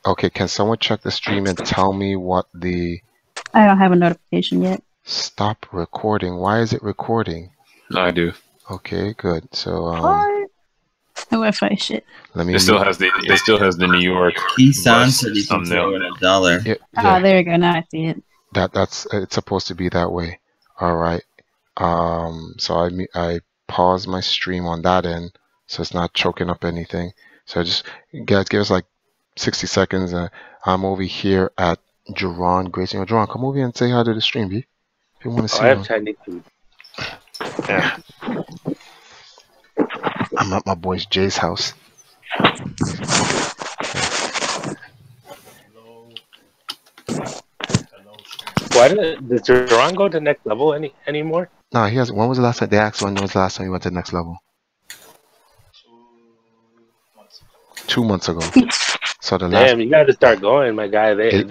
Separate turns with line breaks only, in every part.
Okay, can someone check the stream and tell me what the
I don't have a notification yet.
stop recording? Why is it recording?
I do.
Okay, good. So
What? No Wi-Fi shit.
let me
It still has the New York
Keyshawn
bus
said you can
thumbnail.
throw in $1.
yeah,
Ah, there you go. Now I see it.
that's it's supposed to be that way. All right. So I pause my stream on that end so it's not choking up anything. So just guys give us like 60 seconds. I'm over here at Jerron Grayson. Jerron, come over here and say hi to the stream, B. If you want to see
I have
him.
Chinese food.
Yeah. I'm at my boy's Jay's house.
Why does Duran go to next level anymore?
No, he has. When was the last time they asked? When was the last time he went to the next level? 2 months ago. So the last.
Damn, you got to start going, my guy. They're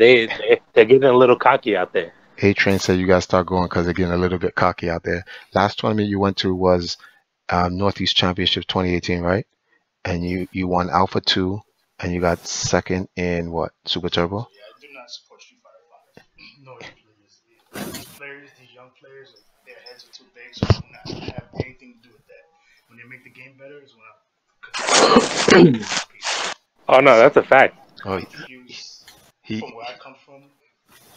getting a little cocky out there.
A-Train said you guys start going because they're getting a little bit cocky out there. Last tournament you went to was Northeast Championship 2018, right? And you won Alpha 2, and you got second in what? Super Turbo?
Yeah, I do not support Street Fighter 5. No, please. These players, these young players, their heads are too big, so I do not have anything to do with that. When they make the game better is when I.
Oh no, that's a fact.
Oh,
From where I come from,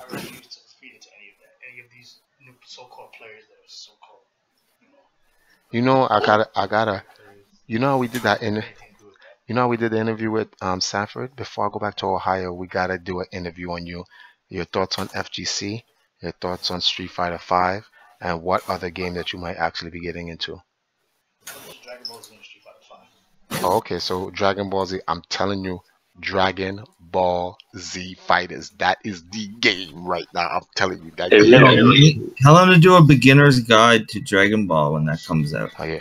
I refuse to feed into any of that. Any of these new so-called players that are so-called,
you know, I gotta. You know how we did that You know how we did the interview with Sanford? Before I go back to Ohio, we gotta do an interview on you. Your thoughts on FGC, your thoughts on Street Fighter 5, and what other game that you might actually be getting into.
Dragon Ball Z and Street Fighter 5.
Oh, okay, so Dragon Ball Z, I'm telling you, Dragon Ball Z Fighters. That is the game right now. I'm telling you that.
Tell them to do a beginner's guide to Dragon Ball when that comes out.
Oh yeah.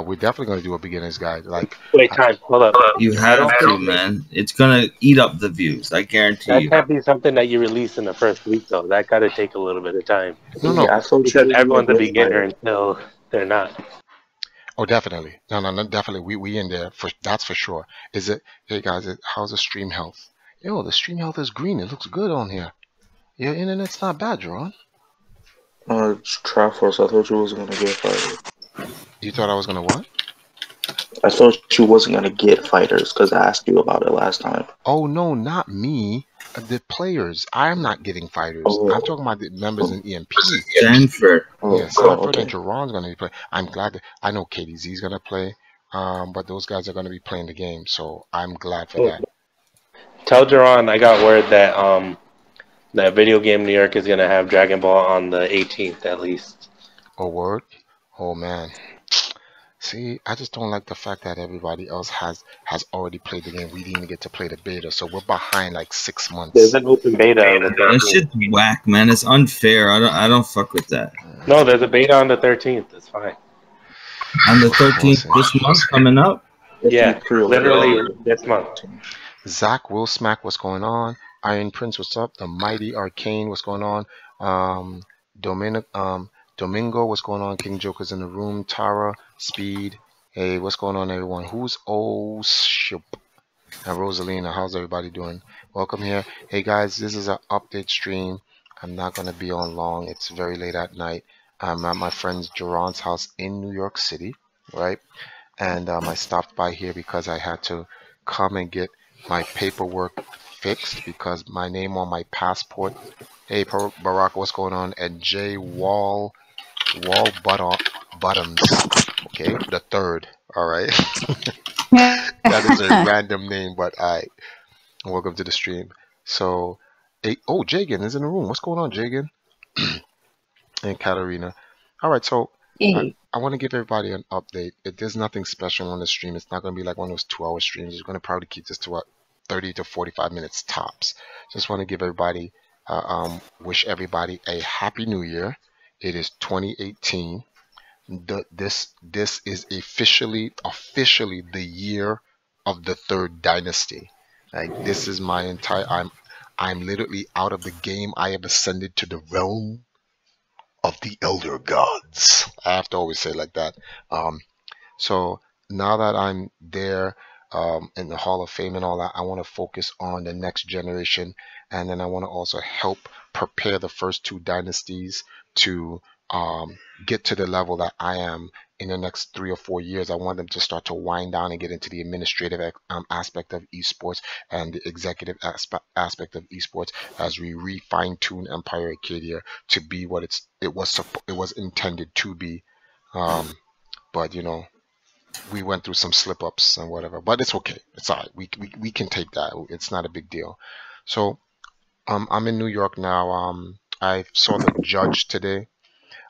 We're definitely gonna do a beginner's guide. Like,
wait, time. Hold up.
You have to, man. It's gonna eat up the views. I guarantee
That
you.
can't be something that you release in the first week, though. That got to take a little bit of time.
No.
Yeah,
Because everyone's a beginner until they're not.
Oh, definitely. No, definitely. We in there for that's for sure. Is it? Hey guys, how's the stream health? Yo, the stream health is green. It looks good on here. Your internet's not bad, Jerron.
It's Triforce. I thought you wasn't gonna get fighters.
You thought I was gonna what?
I thought you wasn't gonna get fighters because I asked you about it last time.
Oh no, not me. The players. I'm not getting fighters.
Oh.
I'm talking about the members in EMP.
Sanford.
Yeah, Sanford
okay.
and Jerron's gonna be playing. I'm glad that I know KDZ's gonna play. But those guys are gonna be playing the game, so I'm glad for that.
Tell Duran I got word that that Video Game New York is going to have Dragon Ball on the 18th at least.
Oh word? Oh man. See, I just don't like the fact that everybody else has already played the game. We didn't even get to play the beta, so we're behind like 6 months.
There's an open beta on the
That
13th.
shit's whack, man. It's unfair. I don't fuck with that.
No, there's a beta on the 13th. It's fine.
On the 13th this month coming up.
Yeah, literally this month.
Zach Will Smack, what's going on? Iron Prince, what's up? The Mighty Arcane, what's going on? Domingo, what's going on? King Joker's in the room. Tara, Speed, hey, what's going on, everyone? Who's Ship? And Rosalina, how's everybody doing? Welcome here. Hey guys, this is an update stream. I'm not gonna be on long. It's very late at night. I'm at my friend's Jerron's house in New York City, right? And I stopped by here because I had to come and get my paperwork fixed because my name on my passport. Hey Barack, what's going on? And J Bottoms. Okay, the third. All right. That is a random name, but welcome to the stream. So, oh, Jagan is in the room. What's going on, Jagan? And Katarina. All right, so I want to give everybody an update. There's nothing special on the stream. It's not going to be like one of those 2-hour streams. We're going to probably keep this to what, 30 to 45 minutes tops. Just want to give everybody, wish everybody a happy new year. It is 2018. This is officially the year of the third dynasty. Like, this is my entire. I'm literally out of the game. I have ascended to the realm of the elder gods. I have to always say it like that. So now that I'm there, in the Hall of Fame and all that. I want to focus on the next generation, and then I want to also help prepare the first two dynasties to get to the level that I am in the next 3 or 4 years. I want them to start to wind down and get into the administrative aspect of esports and the executive aspect of esports as we refine tune Empire Arcadia to be what it was intended to be. But you know, we went through some slip ups and whatever, but it's okay. It's all right. We can take that. It's not a big deal. So I'm in New York now. I saw the judge today.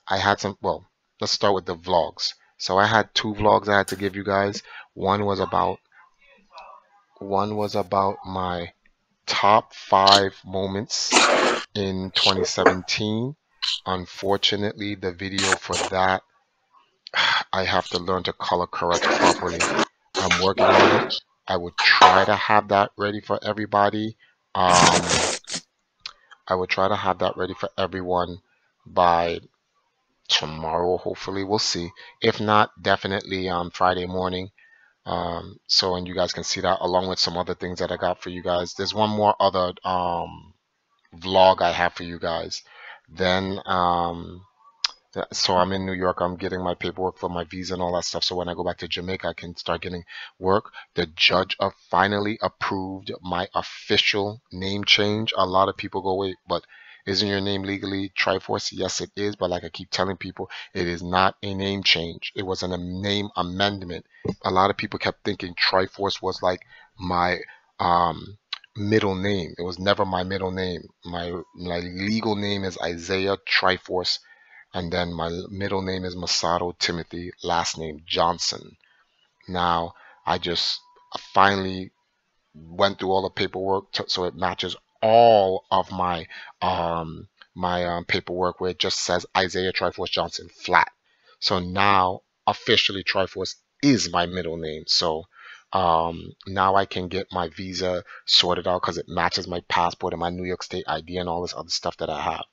I had some. Well, let's start with the vlogs. So I had two vlogs I had to give you guys. One was about my top 5 moments in 2017. Unfortunately, the video for that I have to learn to color correct properly. I'm working on it. I would try to have that ready for everybody. I would try to have that ready for everyone by tomorrow, hopefully. We'll see. If not, definitely on Friday morning. So, and you guys can see that along with some other things that I got for you guys. There's one more other vlog I have for you guys. Then so I'm in New York. I'm getting my paperwork for my visa and all that stuff. So when I go back to Jamaica, I can start getting work. The judge finally approved my official name change. A lot of people go, wait, but isn't your name legally Triforce? Yes, it is. But like I keep telling people, it is not a name change. It was a name amendment. A lot of people kept thinking Triforce was like my middle name. It was never my middle name. My legal name is Isaiah Triforce. And then my middle name is Masato Timothy, last name Johnson. Now, I just finally went through all the paperwork so it matches all of my paperwork where it just says Isaiah Triforce Johnson flat. So now, officially, Triforce is my middle name. So now I can get my visa sorted out because it matches my passport and my New York State ID and all this other stuff that I have.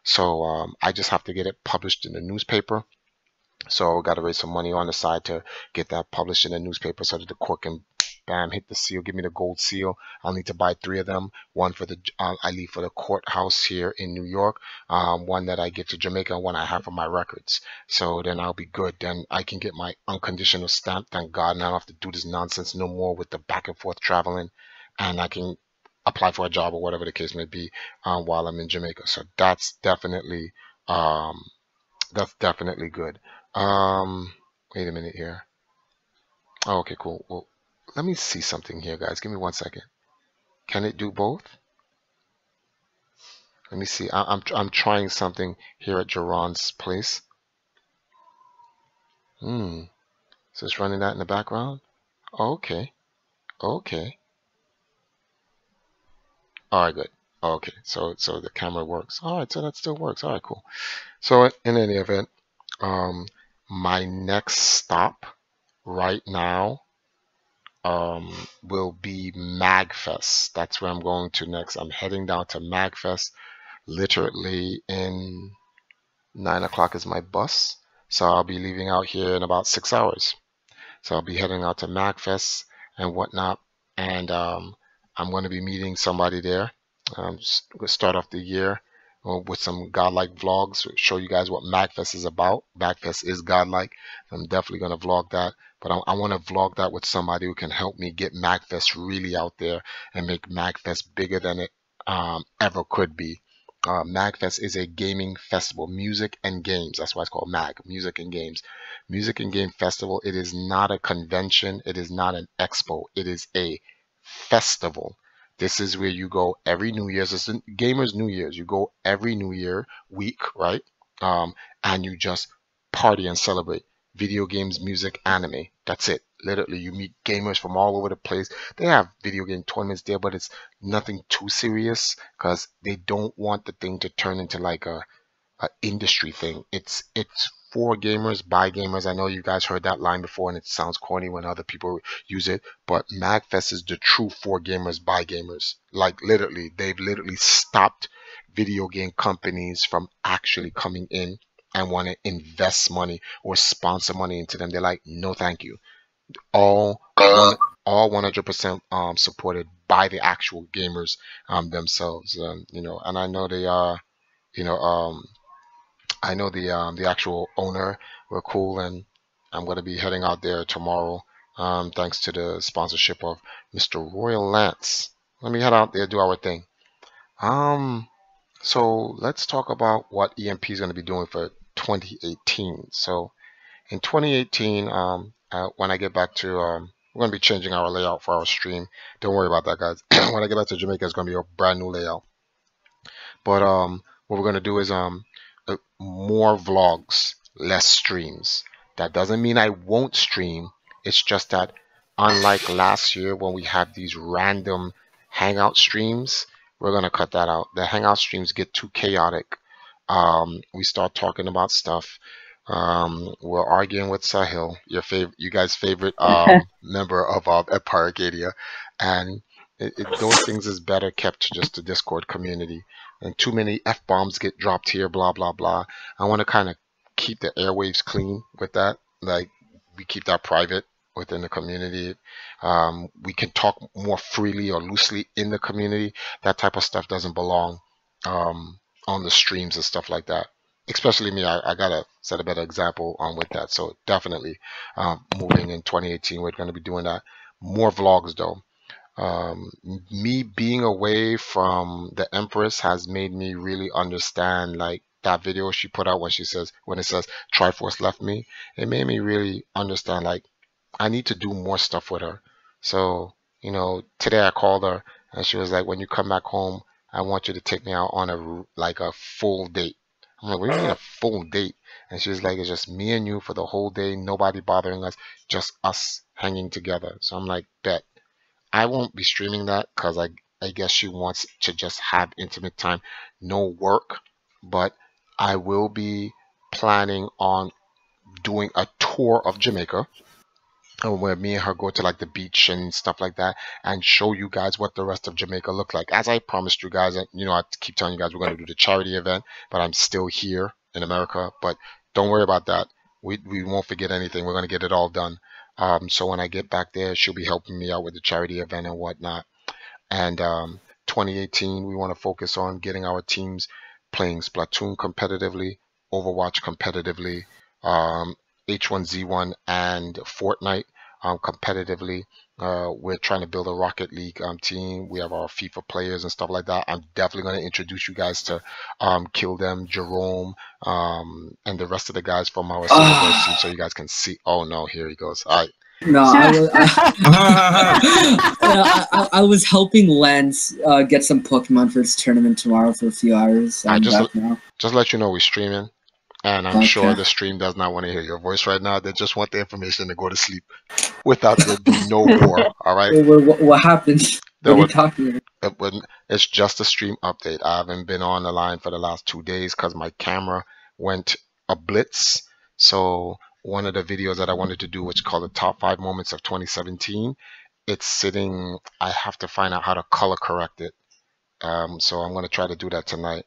So I just have to get it published in the newspaper. So I got to raise some money on the side to get that published in the newspaper so that the court can, bam, hit the seal, give me the gold seal. I'll need to buy 3 of them. One for the I leave for the courthouse here in New York. One that I get to Jamaica, and one I have for my records. So then I'll be good. Then I can get my unconditional stamp. Thank God, and I don't have to do this nonsense no more with the back and forth traveling, and I can apply for a job or whatever the case may be while I'm in Jamaica. So that's definitely good. Wait a minute here. Oh, okay, cool. Well, let me see something here, guys. Give me 1 second. Can it do both? Let me see. I'm trying something here at Jerron's place. So it's running that in the background. Okay. Okay. All right, good. Okay, so the camera works. All right, so that still works. All right, cool. So in any event, my next stop right now will be Magfest. That's where I'm going to next. I'm heading down to Magfest. Literally in 9 o'clock is my bus, so I'll be leaving out here in about 6 hours. So I'll be heading out to Magfest and whatnot, and I'm going to be meeting somebody there. We'll start off the year with some godlike vlogs, show you guys what Magfest is about. Magfest is godlike. I'm definitely going to vlog that, but I want to vlog that with somebody who can help me get Magfest really out there and make Magfest bigger than it ever could be. Magfest is a gaming festival, music and games. That's why it's called Mag, music and games. Music and game festival. It is not a convention. It is not an expo. It is a festival. This is where you go every New Year's. It's Gamers New Year's. You go every New Year week, right? And you just party and celebrate. Video games, music, anime. That's it. Literally, you meet gamers from all over the place. They have video game tournaments there, but it's nothing too serious because they don't want the thing to turn into like a industry thing. It's for gamers, by gamers. I know you guys heard that line before and it sounds corny when other people use it, but Magfest is the true for gamers, by gamers. Like literally, they've literally stopped video game companies from actually coming in and want to invest money or sponsor money into them. They're like, no thank you. All all 100% supported by the actual gamers themselves. And I know they are, you know, I know the actual owner. We're cool, and I'm gonna be heading out there tomorrow. Thanks to the sponsorship of Mr. Royal Lance. Let me head out there, do our thing. So let's talk about what EMP is going to be doing for 2018. So in 2018, when I get back to, we're going to be changing our layout for our stream. Don't worry about that, guys. When I get back to Jamaica, it's going to be a brand new layout. But what we're going to do is more vlogs, less streams. That doesn't mean I won't stream. It's just that unlike last year when we had these random hangout streams, we're going to cut that out. The hangout streams get too chaotic. We start talking about stuff. We're arguing with Sahil, you guys' favorite member of Empire Arcadia, and those things is better kept to just the Discord community. And too many F-bombs get dropped here, blah blah blah. I want to kind of keep the airwaves clean with that. Like, we keep that private within the community. We can talk more freely or loosely in the community. That type of stuff doesn't belong on the streams and stuff like that. Especially me, I gotta set a better example with that. So definitely, moving in 2018, we're gonna be doing that. More vlogs though. Me being away from the Empress has made me really understand, like, that video she put out when it says Triforce left me. It made me really understand, like, I need to do more stuff with her. So, today I called her and she was like, when you come back home, I want you to take me out on a full date. I'm like, what do you mean a full date? And she was like, it's just me and you for the whole day, nobody bothering us, just us hanging together. So I'm like, bet. I won't be streaming that because I guess she wants to just have intimate time, no work. But I will be planning on doing a tour of Jamaica, where me and her go to like the beach and stuff like that, and show you guys what the rest of Jamaica look like. As I promised you guys, and I keep telling you guys we're going to do the charity event, but I'm still here in America. But don't worry about that. We won't forget anything. We're going to get it all done. So when I get back there, she'll be helping me out with the charity event and whatnot. And 2018, we want to focus on getting our teams playing Splatoon competitively, Overwatch competitively, H1Z1 and Fortnite competitively. We're trying to build a Rocket League team. We have our FIFA players and stuff like that. I'm definitely going to introduce you guys to Kill Them, Jerome, and the rest of the guys from our Silververse team, so you guys can see. Oh no, here he goes. All right.
No, I was helping Lance get some Pokemon for his tournament tomorrow for a few hours.
Just let you know we're streaming. And I'm sure the stream does not want to hear your voice right now. They just want the information to go to sleep without there being no war. All right.
What happened? What are you talking about?
It's just a stream update. I haven't been on the line for the last 2 days because my camera went a blitz. So one of the videos that I wanted to do, which is called the top 5 moments of 2017, it's sitting. I have to find out how to color correct it. So I'm going to try to do that tonight.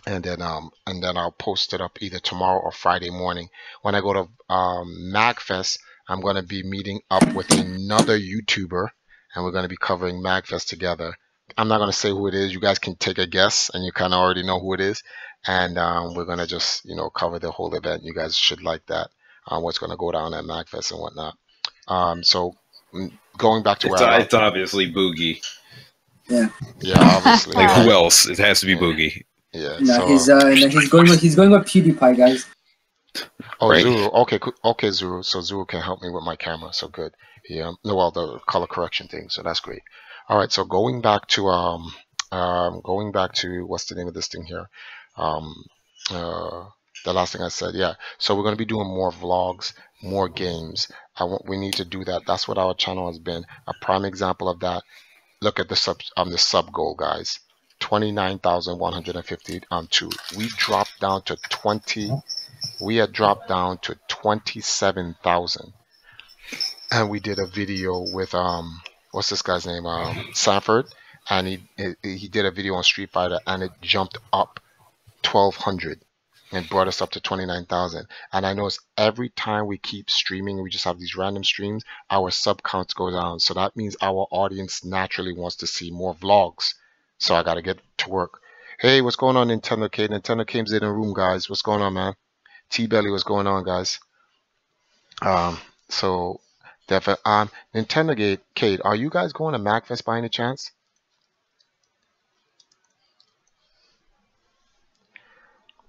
And then I'll post it up either tomorrow or Friday morning. When I go to Magfest, I'm going to be meeting up with another YouTuber, and we're going to be covering Magfest together. I'm not going to say who it is. You guys can take a guess, and you kind of already know who it is. And we're going to just cover the whole event. You guys should like that. What's going to go down at Magfest and whatnot. So going back to
it's obviously Boogie.
Yeah.
Yeah, obviously.
Like, who else? It has to be Boogie.
Yeah,
no, he's going with PewDiePie, guys.
Oh, right. Zuru. Okay, Zuru. So Zuru can help me with my camera. So good. Yeah. No, well, the color correction thing. So that's great. All right. So going back to what's the name of this thing here? The last thing I said. Yeah. So we're gonna be doing more vlogs, more games. We need to do that. That's what our channel has been. A prime example of that. Look at the sub goal, guys. 29,152. We dropped down to 20. We had dropped down to 27,000. And we did a video with what's this guy's name? Sanford, and he did a video on Street Fighter, and it jumped up 1,200. and brought us up to 29,000. And I notice every time we keep streaming, we just have these random streams, our sub counts go down. So that means our audience naturally wants to see more vlogs. So I got to get to work. Hey, what's going on, Nintendo K? Nintendo K's in the room, guys. What's going on, man? T-Belly, what's going on, guys? So definitely, Nintendo Kate, are you guys going to Magfest by any chance?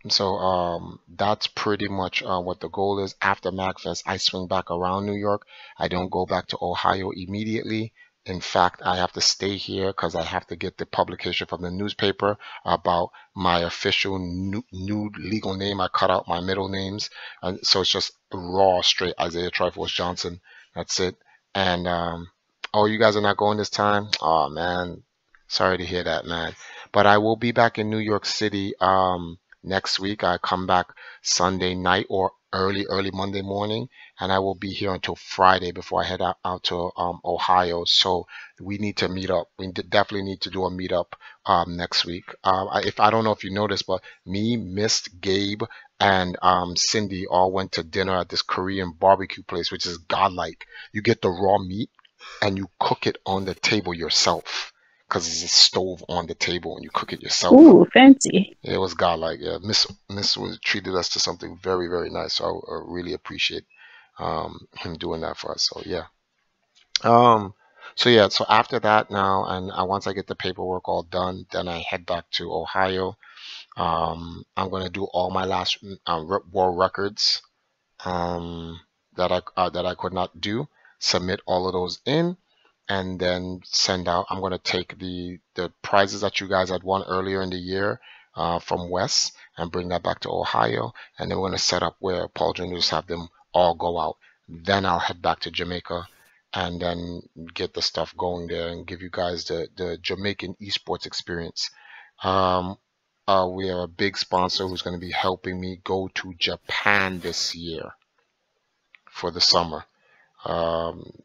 So that's pretty much what the goal is. After Magfest, I swing back around New York. I don't go back to Ohio immediately. In fact, I have to stay here because I have to get the publication from the newspaper about my official new legal name. I cut out my middle names, and so it's just raw, straight Isaiah Triforce Johnson. That's it. And oh, you guys are not going this time? Oh man, sorry to hear that, man. But I will be back in New York City next week. I come back Sunday night or early Monday morning, and I will be here until Friday before I head out to Ohio. So we need to meet up. We definitely need to do a meetup next week. If I don't know if you noticed, but me, Mist, Gabe, and Cindy all went to dinner at this Korean barbecue place, which is godlike. You get the raw meat and you cook it on the table yourself, because it's a stove on the table and you cook it yourself.
Ooh, fancy.
It was godlike. Yeah, Miss was treated us to something very, very nice. So I really appreciate him doing that for us. So yeah. So after that now, and once I get the paperwork all done, then I head back to Ohio. I'm gonna do all my last war records that I could not do. Submit all of those in, and then send out. I'm going to take the prizes that you guys had won earlier in the year from Wes and bring that back to Ohio, and then we're going to set up where Paul Jr. just have them all go out. Then I'll head back to Jamaica and then get the stuff going there and give you guys the Jamaican esports experience. We have a big sponsor who's going to be helping me go to Japan this year for the summer.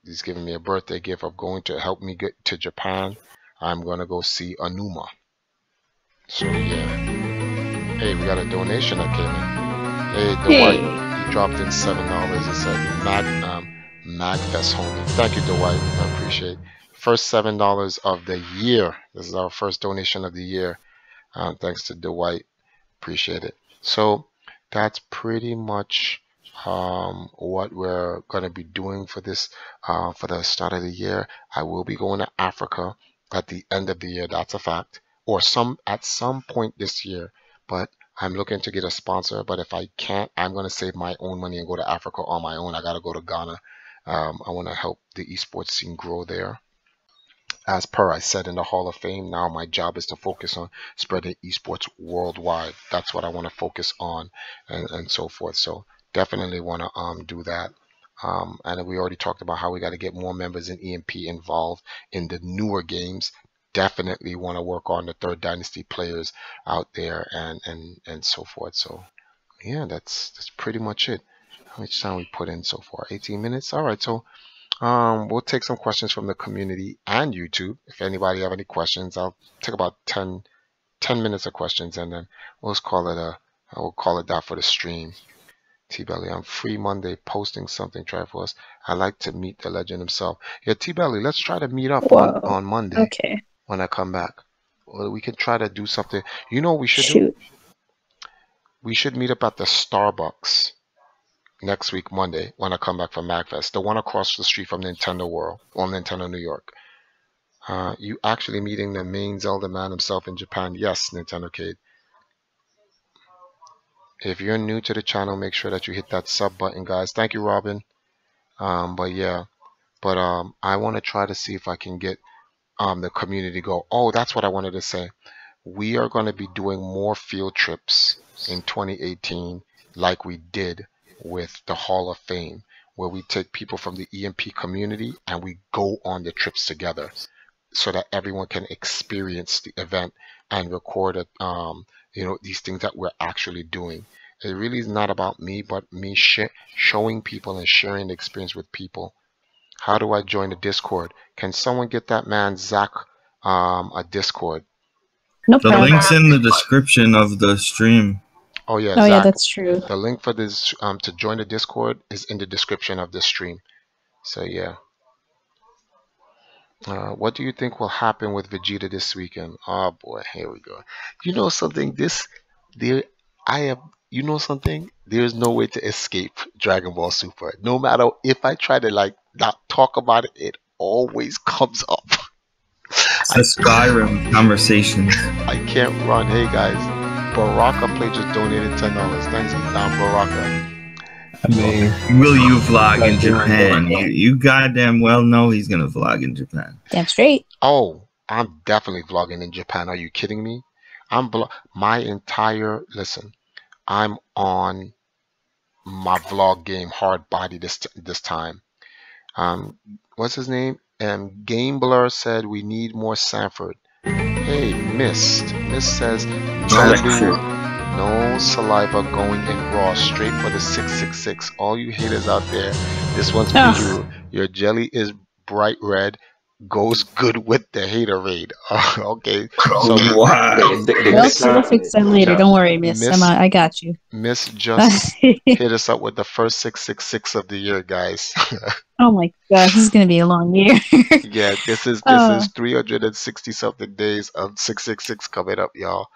He's giving me a birthday gift of going to help me get to Japan. I'm going to go see Anuma. So yeah. Hey, we got a donation that came in. Hey, Dwight, he dropped in $7. He said Magfest homie. Thank you, Dwight. I appreciate it. First $7 of the year. This is our first donation of the year. Thanks to Dwight. Appreciate it. So that's pretty much what we're going to be doing for this for the start of the year. I will be going to Africa at the end of the year. That's a fact. Or at some point this year. But I'm looking to get a sponsor. But if I can't, I'm going to save my own money and go to Africa on my own. I got to go to Ghana. I want to help the esports scene grow there. As per I said in the Hall of Fame, now my job is to focus on spreading esports worldwide. That's what I want to focus on, and so forth. So definitely want to do that. And we already talked about how we got to get more members in EMP involved in the newer games. Definitely want to work on the Third Dynasty players out there and so forth. So yeah, that's pretty much it. How much time we put in so far? 18 minutes. All right, so we'll take some questions from the community and YouTube. If anybody have any questions, I'll take about 10 minutes of questions, and then we'll call it that for the stream. T-Belly, I'm free Monday, posting something. Try for us. I like to meet the legend himself. Yeah, T-Belly, let's try to meet up on Monday.
Okay.
When I come back. Well, we can try to do something. You know what we should do? We should meet up at the Starbucks next week, Monday, when I come back from Magfest. The one across the street from Nintendo World, or Nintendo New York. You actually meeting the main Zelda man himself in Japan? Yes, Nintendo Kid. If you're new to the channel, make sure that you hit that sub button, guys. Thank you, Robin. But yeah, I want to try to see if I can get the community go. Oh, that's what I wanted to say. We are going to be doing more field trips in 2018 like we did with the Hall of Fame, where we take people from the EMP community and we go on the trips together so that everyone can experience the event and record it, these things that we're actually doing. It really is not about me, but me showing people and sharing the experience with people. How do I join the Discord? Can someone get that man Zach a Discord?
No
The
problem.
link's in the description of the stream.
Oh yeah,
Oh yeah,
Zach.
that's true.
The link for this to join the Discord is in the description of this stream. So yeah. What do you think will happen with Vegeta this weekend? Oh boy, here we go. You know something? There, I have. You know something? There's no way to escape Dragon Ball Super. No matter if I try to like not talk about it, it always comes up.
It's a Skyrim conversation.
I can't run. Hey guys, Baraka Play just donated $10. Thanks, Baraka.
I mean,
Will you vlog in
Like doing
Japan?
that.
You goddamn well know he's gonna vlog in Japan.
Damn straight.
Oh, I'm definitely vlogging in Japan. Are you kidding me? My entire listen. I'm on my vlog game hard body this time. What's his name? Game Blur said we need more Sanford. Hey, Mist. Mist says no lube, no saliva going in raw, straight for the 666. All you haters out there, this one's for you. Your jelly is bright red, goes good with the haterade. Okay, so
Wow.
We'll fix that later. Don't worry, Miss. I got you.
Miss just hit us up with the first 666 of the year, guys.
Oh my gosh, this is gonna be a long year.
Yeah, this is 360 something days of 666 coming up, y'all.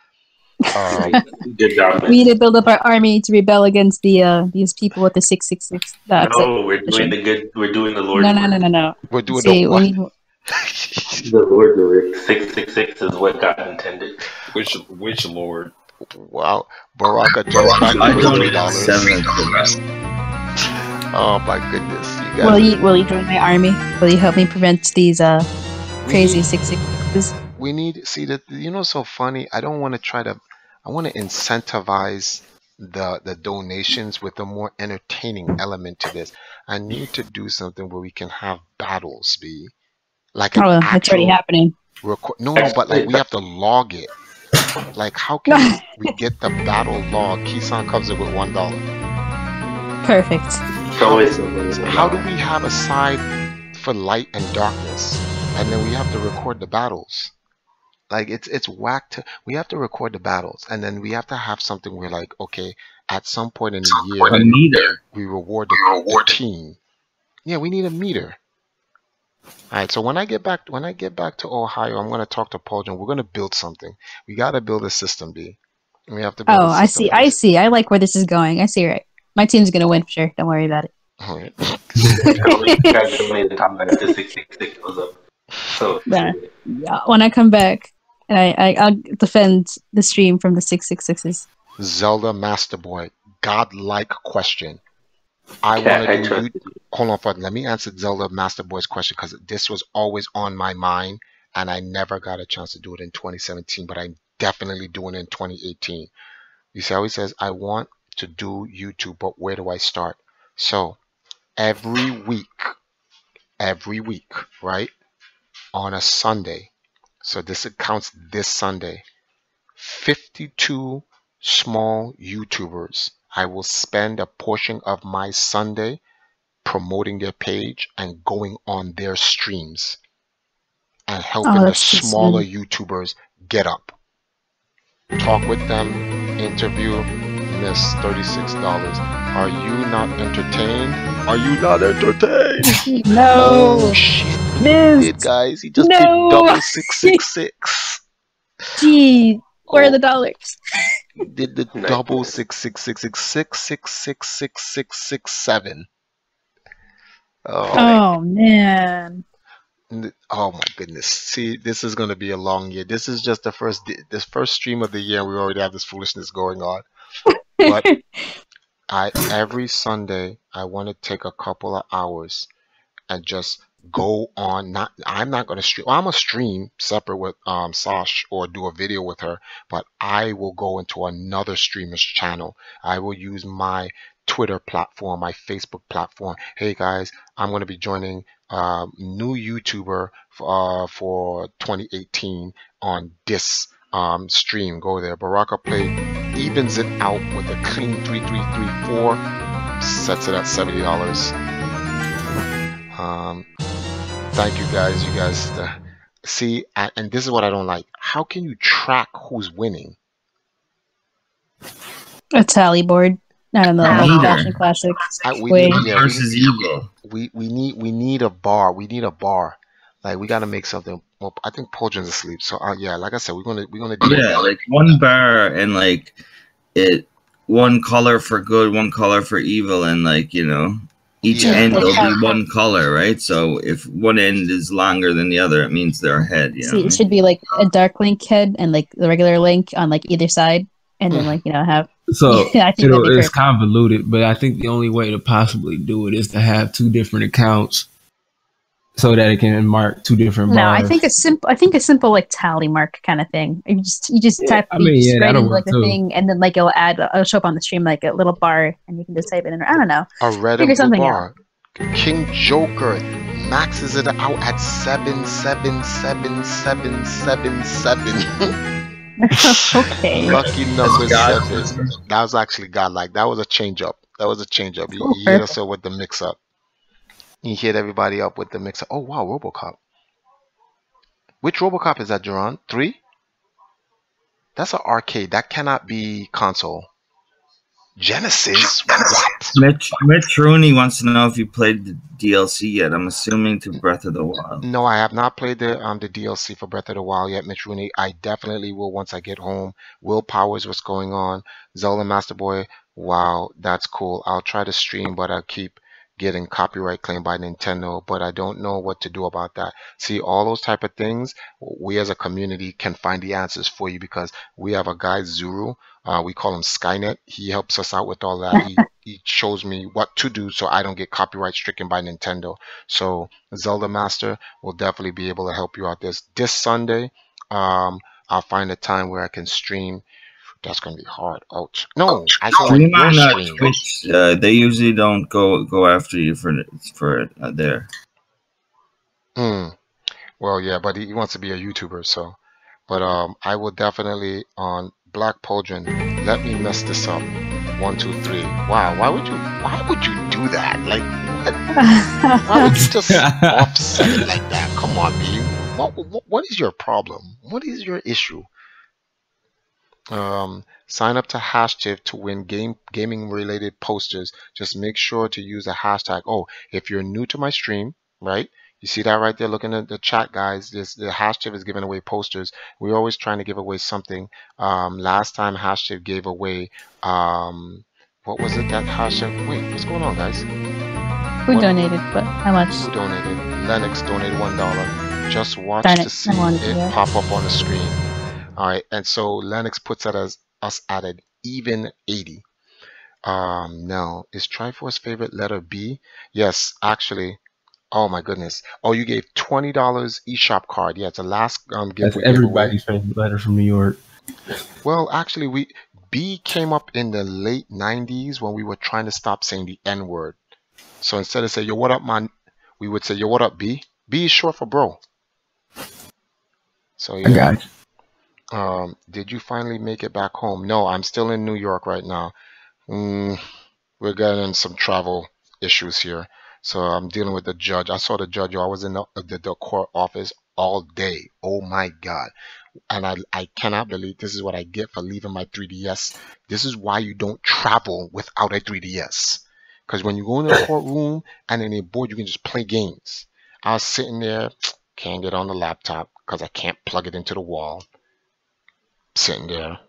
Good job.
We need to build up our army to rebel against these people with the 666.
No, we're doing the good. We're doing the Lord.
No.
We're doing
See,
the what?
The Lord work. 666 is what God intended.
Which Lord?
Wow, Baraka just back
I
with
donated
$3. Oh my goodness, you guys.
Will you join my army? Will you help me prevent these crazy 666s?
We need see that so funny. I don't want to try to. I want to incentivize the donations with a more entertaining element to this. I need to do something where we can have battles be like an
It's already
actual
happening.
No, but like we have to log it. Like how can we get the battle log? Kisan comes in with $1.
Perfect.
How do we have a side for light and darkness, and then we have to record the battles? Like it's whack we have to record the battles, and then we have to have something where like okay, at some point in the year,
A meter.
we reward the team. Yeah, we need a meter. All right, so when I get back to Ohio, I'm gonna talk to Paul John. We're gonna build something. We gotta build a system, B. We have to build a system.
I see. I like where this is going. I see, right. My team's gonna win for sure. Don't worry about it.
All right.
So
Yeah, when I come back, and I'll defend the stream from the 666s.
Zelda Master Boy, godlike question. I want to do. Hold on, Fred. Let me answer Zelda Master Boy's question because this was always on my mind, and I never got a chance to do it in 2017, but I'm definitely doing it in 2018. You see how he says, I want to do YouTube, but where do I start? So every week, right, on a Sunday, so this counts this Sunday, 52 small YouTubers. I will spend a portion of my Sunday promoting their page and going on their streams and helping the smaller YouTubers get up. Talk with them, interview, miss $36. Are you not entertained? Are you not entertained?
No.
Oh shit. He did, guys. He just did double 666.
Gee, where are the dollars?
He did the double 66666666667.
Oh man.
Oh my goodness. See, this is gonna be a long year. This is just the first stream of the year and we already have this foolishness going on. But every Sunday I want to take a couple of hours and just go on. I'm not gonna stream. Well, I'm gonna stream separate with Sash or do a video with her, but I will go into another streamer's channel. I will use my Twitter platform, my Facebook platform. Hey guys, I'm going to be joining new YouTuber for 2018 on this stream. Go there. Baraka Play evens it out with a clean 3334, sets it at $70. Thank you guys. You guys see, and this is what I don't like. How can you track who's winning?
A tally board. I don't know,
Me
old
neither.
fashioned classic
We
way.
need, yeah,
Versus evil.
we need a bar. We need a bar. Like we gotta make something. Well, I think Poldrin's asleep. So yeah, like I said, we're gonna deal with
Yeah,
that.
like one bar and like it, one color for good, one color for evil, and like each
Yeah.
end will be one color, right? So if one end is longer than the other, it means they're ahead. You know
See,
what I
it
mean?
should be like a dark link head and like the regular link on like either side, and then like have.
So
Yeah, I think that'd be
it's
perfect.
convoluted, but I think the only way to possibly do it is to have two different accounts so that it can mark two different
No,
bars.
I think a simple like tally mark kind of thing. You just
Yeah,
type,
I mean,
you just
yeah,
write
that'll
in like
work
the
too.
thing, and then like it'll show up on the stream like a little bar, and you can just type it in. I don't know.
A red
Figure
and blue
something
bar. King Joker maxes it out at 7777777.
Okay.
Lucky number
God.
7. That was actually godlike. That was a change up.
Oh,
You hit us up with the mix up. You hit everybody up with the mix up. Oh wow, RoboCop. Which RoboCop is that, Duran? 3? That's an arcade. That cannot be console. Genesis? What?
Mitch Rooney wants to know if you played the DLC yet. I'm assuming to Breath of the Wild.
No, I have not played the DLC for Breath of the Wild yet, Mitch Rooney. I definitely will once I get home. Will Powers, what's going on? Zelda Master Boy, wow, that's cool. I'll try to stream, but I keep getting copyright claimed by Nintendo, but I don't know what to do about that. See, all those type of things, we as a community can find the answers for you because we have a guy, Zuru. We call him Skynet. He helps us out with all that. He shows me what to do so I don't get copyright stricken by Nintendo. So Zelda Master will definitely be able to help you out this Sunday. I'll find a time where I can stream. That's gonna be hard. Ouch. No, I can
Stream
like
on
your stream.
Twitch. They usually don't go after you for there.
Well, yeah, but he wants to be a YouTuber, so. But I will definitely on Black Poldrin. Let me mess this up. 1, 2, 3. Wow, why would you do that? Like, what? Why would you just offset it like that? Come on, B. What is your problem? What is your issue? Sign up to Hashtag to win gaming related posters. Just make sure to use a hashtag. Oh, if you're new to my stream, right? You see that right there? Looking at the chat, guys. The Hashtag is giving away posters. We're always trying to give away something. Last time Hashtag gave away what was it that Hashtag? Wait, what's going on, guys?
Who donated? But how much?
Who donated? Lennox donated $1. Just watch
Darn
to
it,
see
I wanted to do
it
that.
pop up on the screen. All right, and so Lennox puts it as us at an even 80. No, is Triforce favorite letter B? Yes, actually. Oh my goodness. Oh, you gave $20 eShop card. Yeah, it's the last
That's
giveaway.
everybody's favorite letter from New York.
Well, actually, B came up in the late 90s when we were trying to stop saying the N word. So instead of saying, yo, what up, man? We would say, yo, what up, B? B is short for bro. So yeah.
I got you.
Did you finally make it back home? No, I'm still in New York right now. We're getting some travel issues here. So I'm dealing with the judge. I saw the judge. I was in the court office all day. Oh my God. And I cannot believe this is what I get for leaving my 3DS. This is why you don't travel without a 3DS. Because when you go in the courtroom and in a board, you can just play games. I was sitting there, can't get on the laptop because I can't plug it into the wall. Sitting there,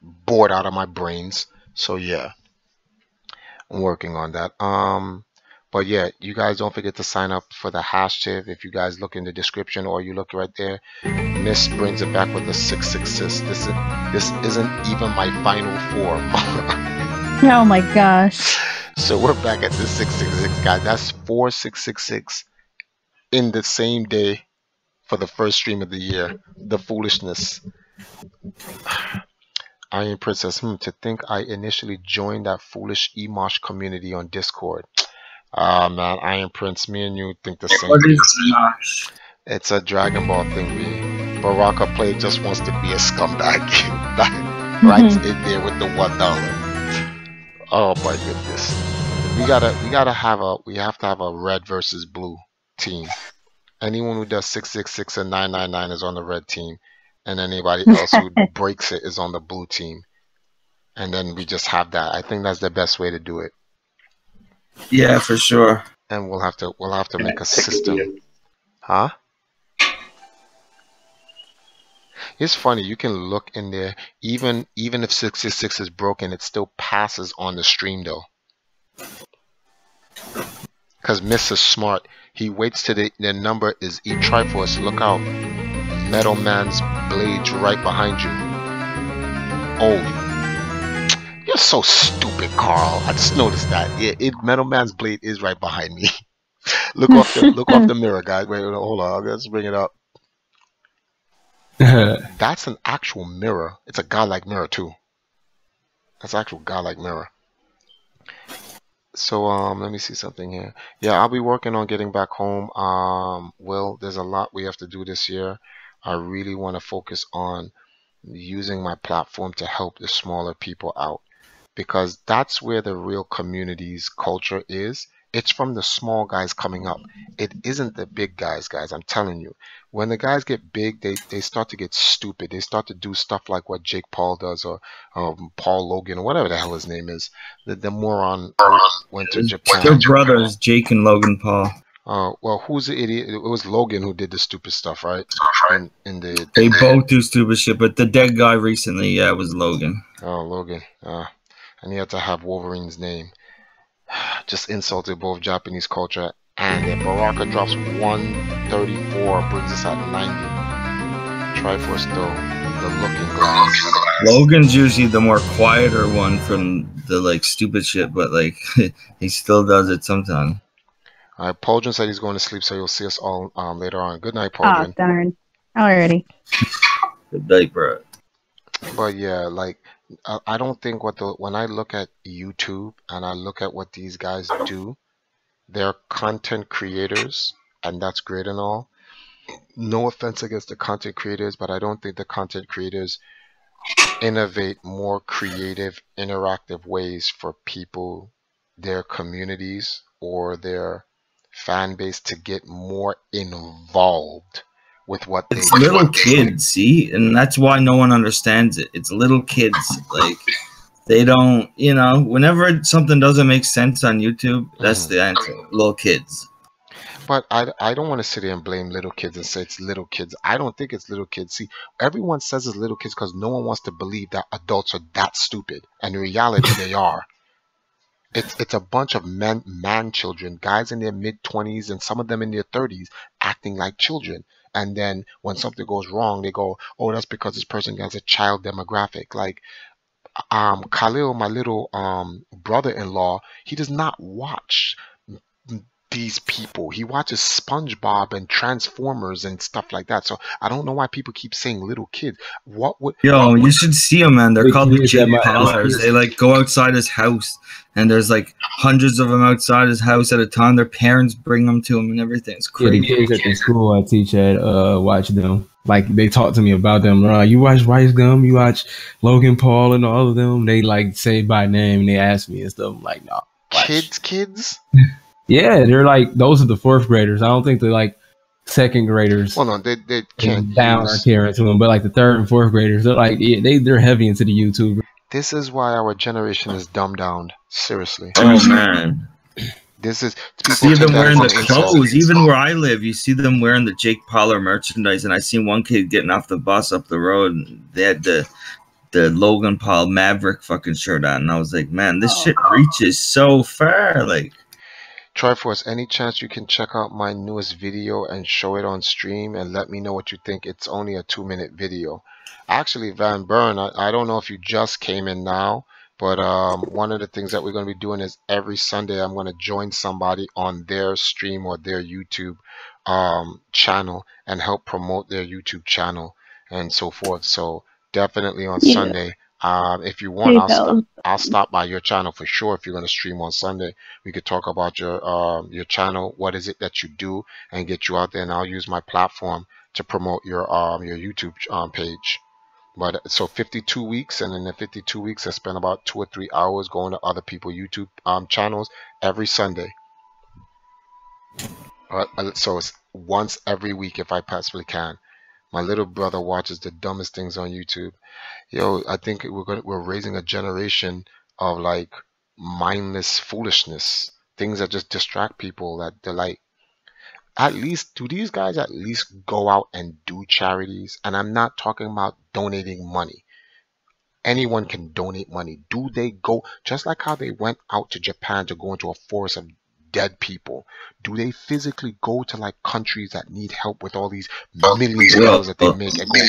bored out of my brains. So yeah, I'm working on that. But yeah, you guys don't forget to sign up for the Hashtag. If you guys look in the description or you look right there, Miss brings it back with the 666. This isn't even my final form.
Oh my gosh.
So we're back at the 666, guys. That's 4666 in the same day. For the first stream of the year, the foolishness. Iron Princess, to think I initially joined that foolish Emosh community on Discord. Man, Iron Prince, me and you think the same
What
thing.
is Smosh?
It's a Dragon Ball thing. Baraka Play just wants to be a scumbag. Right in there with the $1. Oh my goodness. We have to have a red versus blue team. Anyone who does 666 and 999 is on the red team. and anybody else who breaks it is on the blue team, and then we just have that. I think that's the best way to do it.
Yeah, for sure.
And we'll have to make a system. Huh? It's funny, you can look in there, even if 66 is broken, it still passes on the stream though. Because Mr. Smart, he waits till the number is E Triforce. Look out. Metal Man's blade's right behind you. Oh, you're so stupid, Carl. I just noticed that. Yeah, Metal Man's blade is right behind me. look off the mirror, guys. Wait, hold on. Let's bring it up. That's an actual mirror. It's a godlike mirror too. That's an actual godlike mirror. So let me see something here. Yeah, I'll be working on getting back home. Well, there's a lot we have to do this year. I really want to focus on using my platform to help the smaller people out, because that's where the real community's culture is. It's from the small guys coming up. It isn't the big guys, I'm telling you. When the guys get big, they start to get stupid. They start to do stuff like what Jake Paul does, or Paul Logan, or whatever the hell his name is. The moron went to Japan.
They're brothers, Jake and Logan Paul.
Well, who's the idiot? It was Logan who did the stupid stuff, right?
They both do stupid shit, but the dead guy recently, yeah, it was Logan.
Oh, Logan. And he had to have Wolverine's name. Just insulted both Japanese culture and it. Baraka drops 134, brings us at 90. Triforce though, the looking glass.
Logan's usually the more quieter one from the like stupid shit, but like he still does it sometimes.
All right, Pauldron said he's going to sleep, so you'll see us all later on. Good night, Pauldron.
Oh, darn. Alrighty.
Good night, bro.
But yeah, like I don't think when I look at YouTube and I look at what these guys do, they're content creators, and that's great and all. No offense against the content creators, but I don't think the content creators innovate more creative, interactive ways for people, their communities, or their fan base to get more involved with what
it's little kids, see, and that's why no one understands it. It's little kids, like they don't, you know, whenever something doesn't make sense on YouTube, that's the answer. Little kids.
But I don't want to sit there and blame little kids and say it's little kids. I don't think it's little kids. See, everyone says it's little kids because no one wants to believe that adults are that stupid, and in reality they are. It's a bunch of man children, guys in their mid-20s and some of them in their 30s, acting like children. And then when something goes wrong, they go, "Oh, that's because this person has a child demographic." Like Khalil, my little brother-in-law, he does not watch these people. He watches SpongeBob and Transformers and stuff like that. So I don't know why people keep saying little kids.
You should see them, man. They're called the Jake Paulers. They like go outside his house, and there's like hundreds of them outside his house at a time. Their parents bring them to him and everything. It's crazy.
Yeah, the kids at the school I teach at watch them. Like they talk to me about them. You watch Rice Gum, you watch Logan Paul and all of them. They like say by name and they ask me and stuff. I'm like, no.
Kids?
Yeah, they're like, those are the fourth graders. I don't think they're like second graders.
Well, no, they can't
down or caring to them, but like the third and fourth graders, they're like, yeah, they're heavy into the YouTube.
This is why our generation is dumbed down. Seriously.
Oh man.
This is
see them wearing the clothes. Even where I live, you see them wearing the Jake Paul merchandise. And I seen one kid getting off the bus up the road, and they had the Logan Paul Maverick fucking shirt on, and I was like, man, this shit reaches so far, like.
Triforce, any chance you can check out my newest video and show it on stream and let me know what you think? It's only a 2-minute video. Actually, Van Burn, I don't know if you just came in now, but one of the things that we're going to be doing is every Sunday I'm going to join somebody on their stream or their YouTube channel and help promote their YouTube channel and so forth. So definitely on Sunday. If you want, I'll stop by your channel for sure. If you're going to stream on Sunday, we could talk about your channel. What is it that you do, and get you out there. And I'll use my platform to promote your YouTube page. But so 52 weeks, and in the 52 weeks, I spend about 2 or 3 hours going to other people's YouTube channels every Sunday. So it's once every week if I possibly can. My little brother watches the dumbest things on YouTube. Yo, I think we're raising a generation of like mindless foolishness, things that just distract people. That they're like, at least do these guys at least go out and do charities? And I'm not talking about donating money. Anyone can donate money. Do they go just like how they went out to Japan to go into a forest of dead people? Do they physically go to like countries that need help with all these millions of dollars that they make and go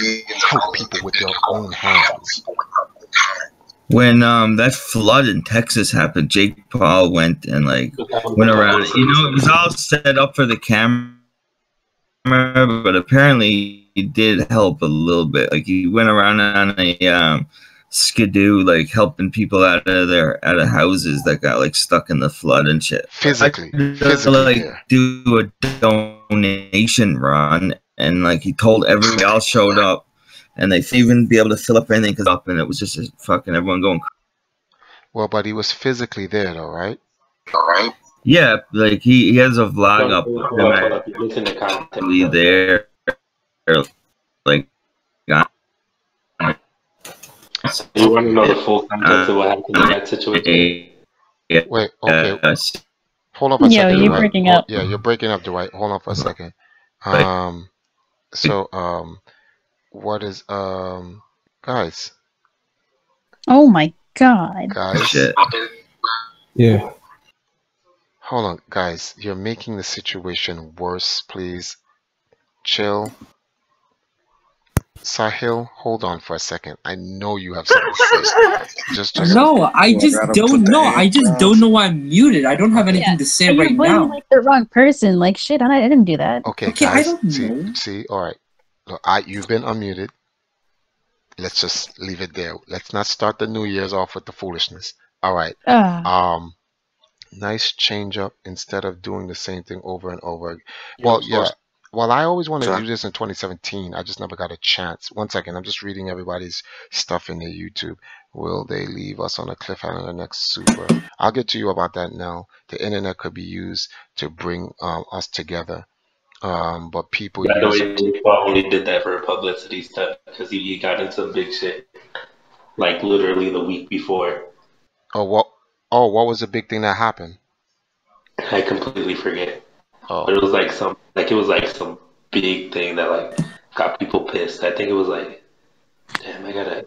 help people with their own hands?
When that flood in Texas happened, Jake Paul went and like went around. It was all set up for the camera, but apparently he did help a little bit. Like he went around on a skidoo, like helping people out of houses that got like stuck in the flood and shit.
Physically
like
there.
Do a donation run, and like he told everybody else showed up. And they even be able to fill up anything because up, and it was just fucking everyone going.
Well, but he was physically there, though, right?
Yeah, like he has a vlog up with him actually there, like.
You want to know the full context of what happened in that situation?
Wait, okay. Hold on for a second.
Yo, you're breaking up.
Yeah, you're breaking up, Dwight. Hold on for a second. What is guys?
Oh my god.
Guys.
Shit.
Yeah.
Hold on, guys. You're making the situation worse, please. Chill. Sahil, hold on for a second. I know you have something to say. Just
No, I just don't know. I just don't know why I'm muted. I don't have anything to say right
you're
now.
like the wrong person. Like shit, I didn't do that.
Okay,
Okay,
guys.
I don't know.
See, all right. Look, you've been unmuted. Let's just leave it there. Let's not start the New Year's off with the foolishness. All right. Nice change up instead of doing the same thing over and over. Well, yeah. Well, I always wanted to do this in 2017. I just never got a chance. One second. I'm just reading everybody's stuff in their YouTube. Will they leave us on a cliffhanger next super? I'll get to you about that now. The internet could be used to bring us together. But people
By the way, Jake Paul only did that for a publicity stunt because he got into some big shit, like literally the week before.
What was the big thing that happened?
I completely forget. But it was like some big thing that like got people pissed. I think it was like, damn, I gotta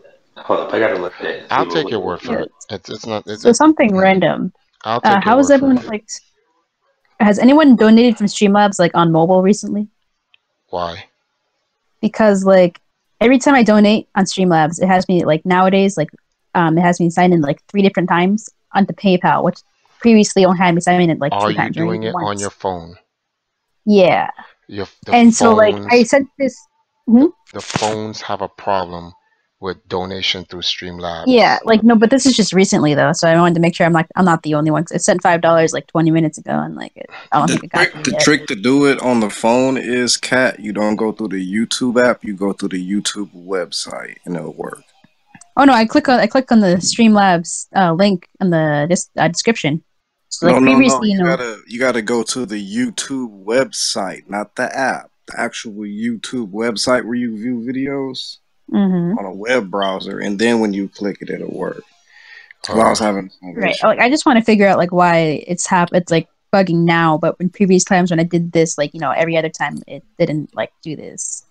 look at it.
I'll take your word for it. It's not.
So something random.
I'll take
how is everyone like? Has anyone donated from Streamlabs like on mobile recently?
Why?
Because like every time I donate on Streamlabs, it has me like nowadays like it has me sign in like 3 different times onto PayPal, which previously only had me sign in like 2 times.
Are you doing it on your phone?
Yeah. So like I said this.
The phones have a problem with donation through Streamlabs.
Yeah, like no, but this is just recently though, so I wanted to make sure I'm not the only one. Cause it sent $5 like 20 minutes ago, and like I don't think it got
the trick to do it on the phone is, Kat, you don't go through the YouTube app, you go through the YouTube website, and it'll work.
Oh no, I click on the Streamlabs link in the description. So, like previously,
you gotta go to the YouTube website, not the app. The actual YouTube website where you view videos. On a web browser, and then when you click it, it'll work. I was having
right. Like, I just want to figure out like why it's like bugging now, but in previous times when I did this, like every other time it didn't like do this.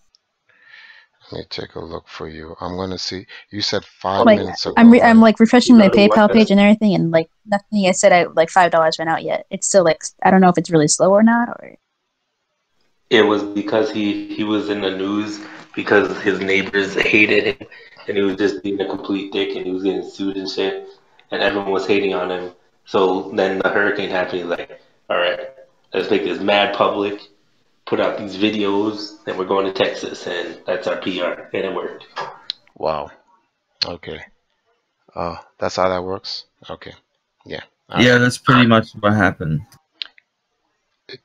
Let me take a look for you. I'm gonna see. You said 5 minutes ago.
I'm like refreshing my PayPal page and everything, and like nothing. I said like $5 went out yet. It's still like I don't know if it's really slow or not, or.
It was because he was in the news because his neighbors hated him and he was just being a complete dick and he was getting sued and shit and everyone was hating on him. So then the hurricane happened. He's like, all right, let's make this mad public, put out these videos, and we're going to Texas, and that's our PR, and it worked.
Wow. Okay. That's how that works? Okay. Yeah.
Yeah, that's pretty much what happened.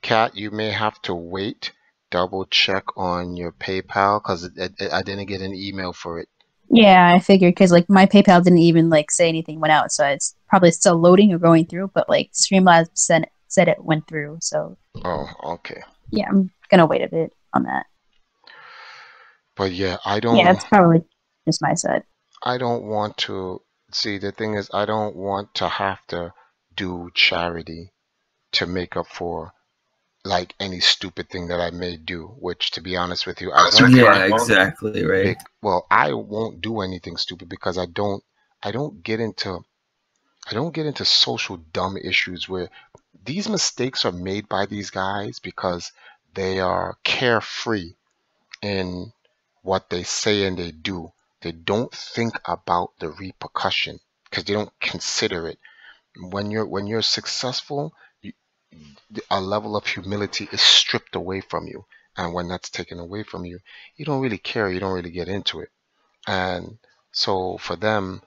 Kat, you may have to wait. Double check on your PayPal because I didn't get an email for it.
Yeah, I figured because like my PayPal didn't even like say anything went out, so it's probably still loading or going through. But like Streamlabs said it went through, so.
Oh, okay.
Yeah, I'm gonna wait a bit on that.
But yeah,
Yeah, that's probably just my side.
I don't want to see. The thing is, I don't want to have to do charity to make up for like any stupid thing that I may do. Which, to be honest with you, I won't.
Yeah, exactly, right.
Well, I won't do anything stupid because I don't get into social dumb issues where these mistakes are made by these guys because they are carefree in what they say and they do. They don't think about the repercussion because they don't consider it. When you're successful, a level of humility is stripped away from you, and when that's taken away from you, you don't really care. You don't really get into it, and so for them,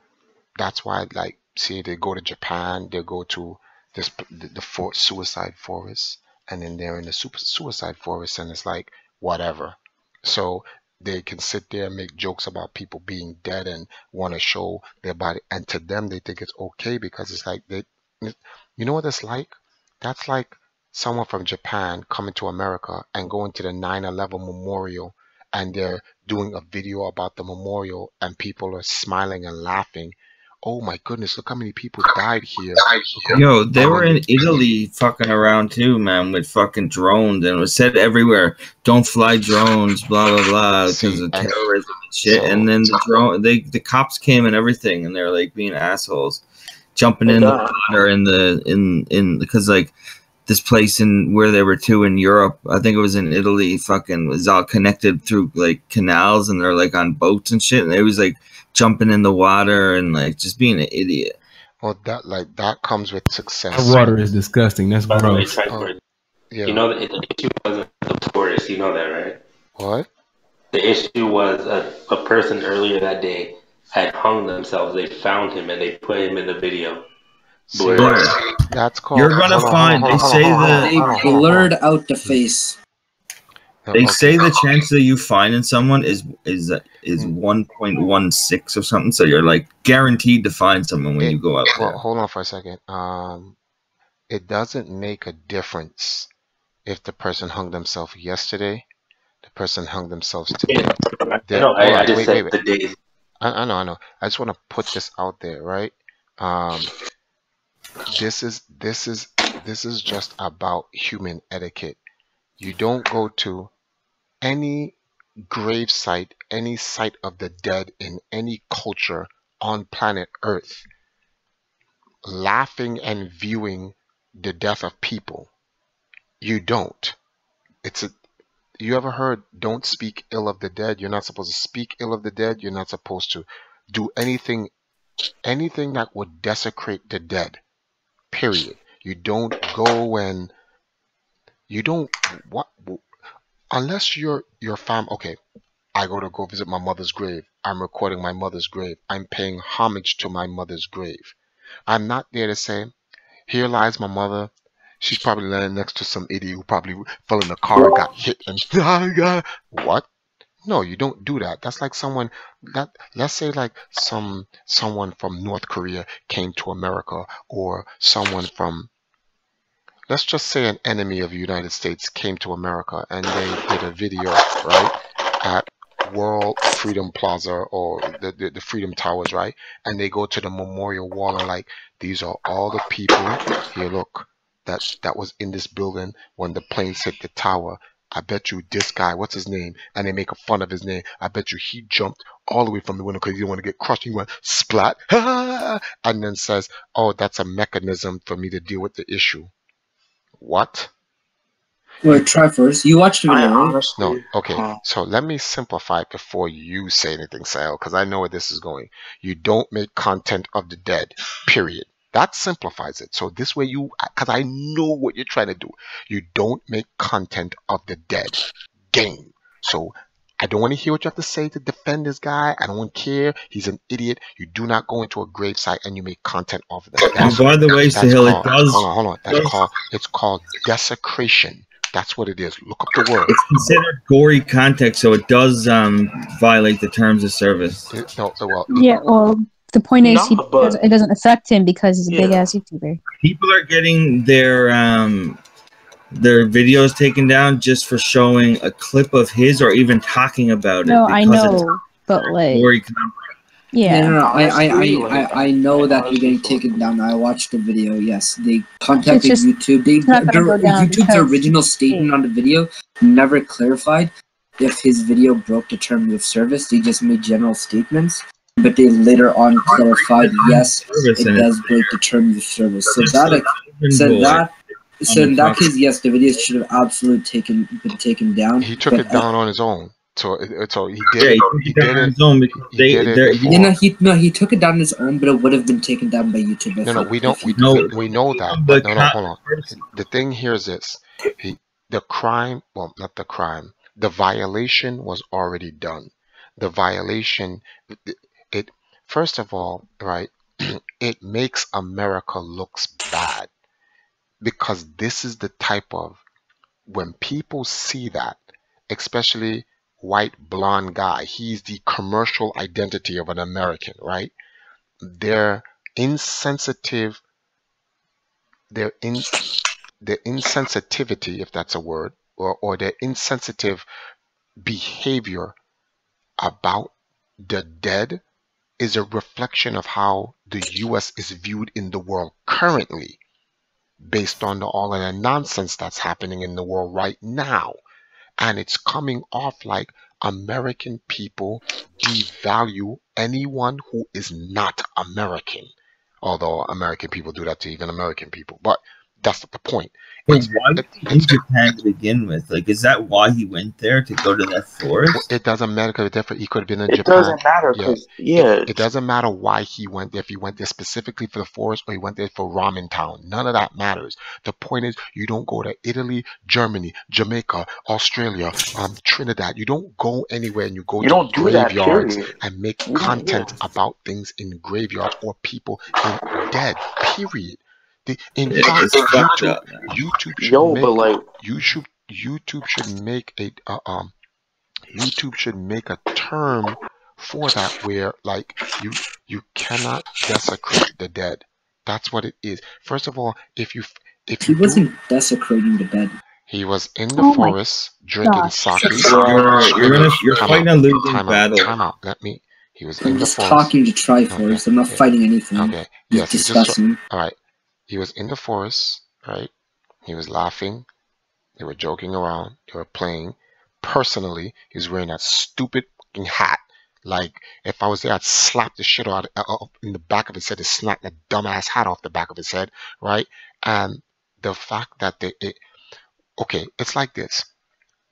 that's why, like, see, they go to Japan, they go to the suicide forest, and then they're in the suicide forest, and it's like whatever. So they can sit there and make jokes about people being dead and want to show their body, and to them they think it's okay because it's like you know what it's like? That's like someone from Japan coming to America and going to the 9/11 memorial, and they're doing a video about the memorial, and people are smiling and laughing. Oh my goodness, look how many people died here.
Yo, they were in Italy fucking around too, man, with fucking drones, and it was said everywhere, don't fly drones, blah blah blah, because of terrorism and shit. And then the cops came and everything, and they're like being assholes, jumping in the water in because like this place in where they were too in Europe, I think it was in Italy, fucking was all connected through like canals, and they're like on boats and shit, and they was like jumping in the water and like just being an idiot.
Well, that comes with success.
That water is disgusting. That's gross.
Yeah.
You know, the issue wasn't the tourists. You know that, right?
What?
The issue was a person earlier that day had hung themselves. They found him and they put him in the video.
That's called.
You're gonna find. They say
they blurred out the face.
They say the chance that you finding someone is 1.16 or something. So you're like guaranteed to find someone when you go out there.
Well, hold on for a second. It doesn't make a difference if the person hung themselves yesterday, the person hung themselves today.
I just said the days.
I know. I just want to put this out there, right? This is just about human etiquette. You don't go to any grave site, any site of the dead in any culture on planet Earth, laughing and viewing the death of people. You don't. You ever heard don't speak ill of the dead? You're not supposed to speak ill of the dead. You're not supposed to do anything that would desecrate the dead. Period. You don't go and you don't unless your fam. Okay, I go visit my mother's grave. I'm recording my mother's grave. I'm paying homage to my mother's grave. I'm not there to say, here lies my mother. She's probably laying next to some idiot who probably fell in the car and got hit and what? No, you don't do that. That's like someone that, let's say like someone from North Korea came to America, or someone from, let's just say an enemy of the United States came to America and they did a video, right, at World Freedom Plaza or the Freedom Towers, right? And they go to the memorial wall and like, these are all the people here, look, that was in this building when the planes hit the tower. I bet you this guy, what's his name? And they make fun of his name. I bet you he jumped all the way from the window because he didn't want to get crushed. He went splat, and then says, oh, that's a mechanism for me to deal with the issue. What?
Wait, try first. You watched the video, right?
No, okay. So let me simplify it before you say anything, Sal, because I know where this is going. You don't make content of the dead, period. That simplifies it. So this way because I know what you're trying to do. You don't make content of the dead. Game. So I don't want to hear what you have to say to defend this guy. I don't care. He's an idiot. You do not go into a gravesite and you make content of that.
And by the way, Sahil, it does.
Hold on. It's called desecration. That's what it is. Look up the word.
It's considered gory context, so it does violate the terms of service.
The point is, it doesn't affect him because he's a big ass YouTuber.
People are getting their their videos taken down just for showing a clip of his or even talking about it.
No, I
because it's
know, but like,
gory.
yeah.
No,
Honestly, like,
I know that he
honestly,
didn't take it down. I watched the video. Yes, they
It's
contacted
just
YouTube.
it's not gonna go down
YouTube's
because
original statement on the video never clarified if his video broke the terms of service. They just made general statements, but they later on clarified, yes, it does break the terms of service. So in that case, yes, the video should have absolutely been taken down.
He took it down on his own. So he did
Yeah,
it.
he took it down on his own because
He did it before.
He took it down on his own, but it would have been taken down by YouTube.
No, we know that, but no, hold on. The thing here is this: the crime, well, not the crime, the violation was already done. The violation, it first of all, right? It makes America looks bad because this is the type of when people see that, especially white blonde guy, he's the commercial identity of an American, right? They're insensitive, their in their insensitivity, if that's a word, or their insensitive behavior about the dead is a reflection of how the US is viewed in the world currently, based on all of the nonsense that's happening in the world right now. And it's coming off like American people devalue anyone who is not American. Although American people do that to even American people, but that's not the point.
Why was he in Japan to begin with? Like, is that why he went there, to go to that forest?
It doesn't matter because he could have been in
It
Japan.
doesn't matter because
It doesn't matter why he went there. If he went there specifically for the forest or he went there for Ramen Town, none of that matters. The point is, you don't go to Italy, Germany, Jamaica, Australia, Trinidad. You don't go anywhere and you go to graveyards and make content about things in graveyards or people in dead. Period. In fact, YouTube should make a term for that where like you cannot desecrate the dead. That's what it is. First of all, if
he wasn't desecrating the dead.
He was in the forest drinking sake.
You're fighting a losing battle.
Time out. He was in the forest.
I'm just talking to Triforce. I'm not fighting anything.
Okay.
Yes. Discussing.
All right. He was in the forest, right? He was laughing. They were joking around. They were playing. Personally, he was wearing that stupid fucking hat. Like, if I was there, I'd slap the shit out in the back of his head and snap that dumbass hat off the back of his head, right? And the fact that okay, it's like this.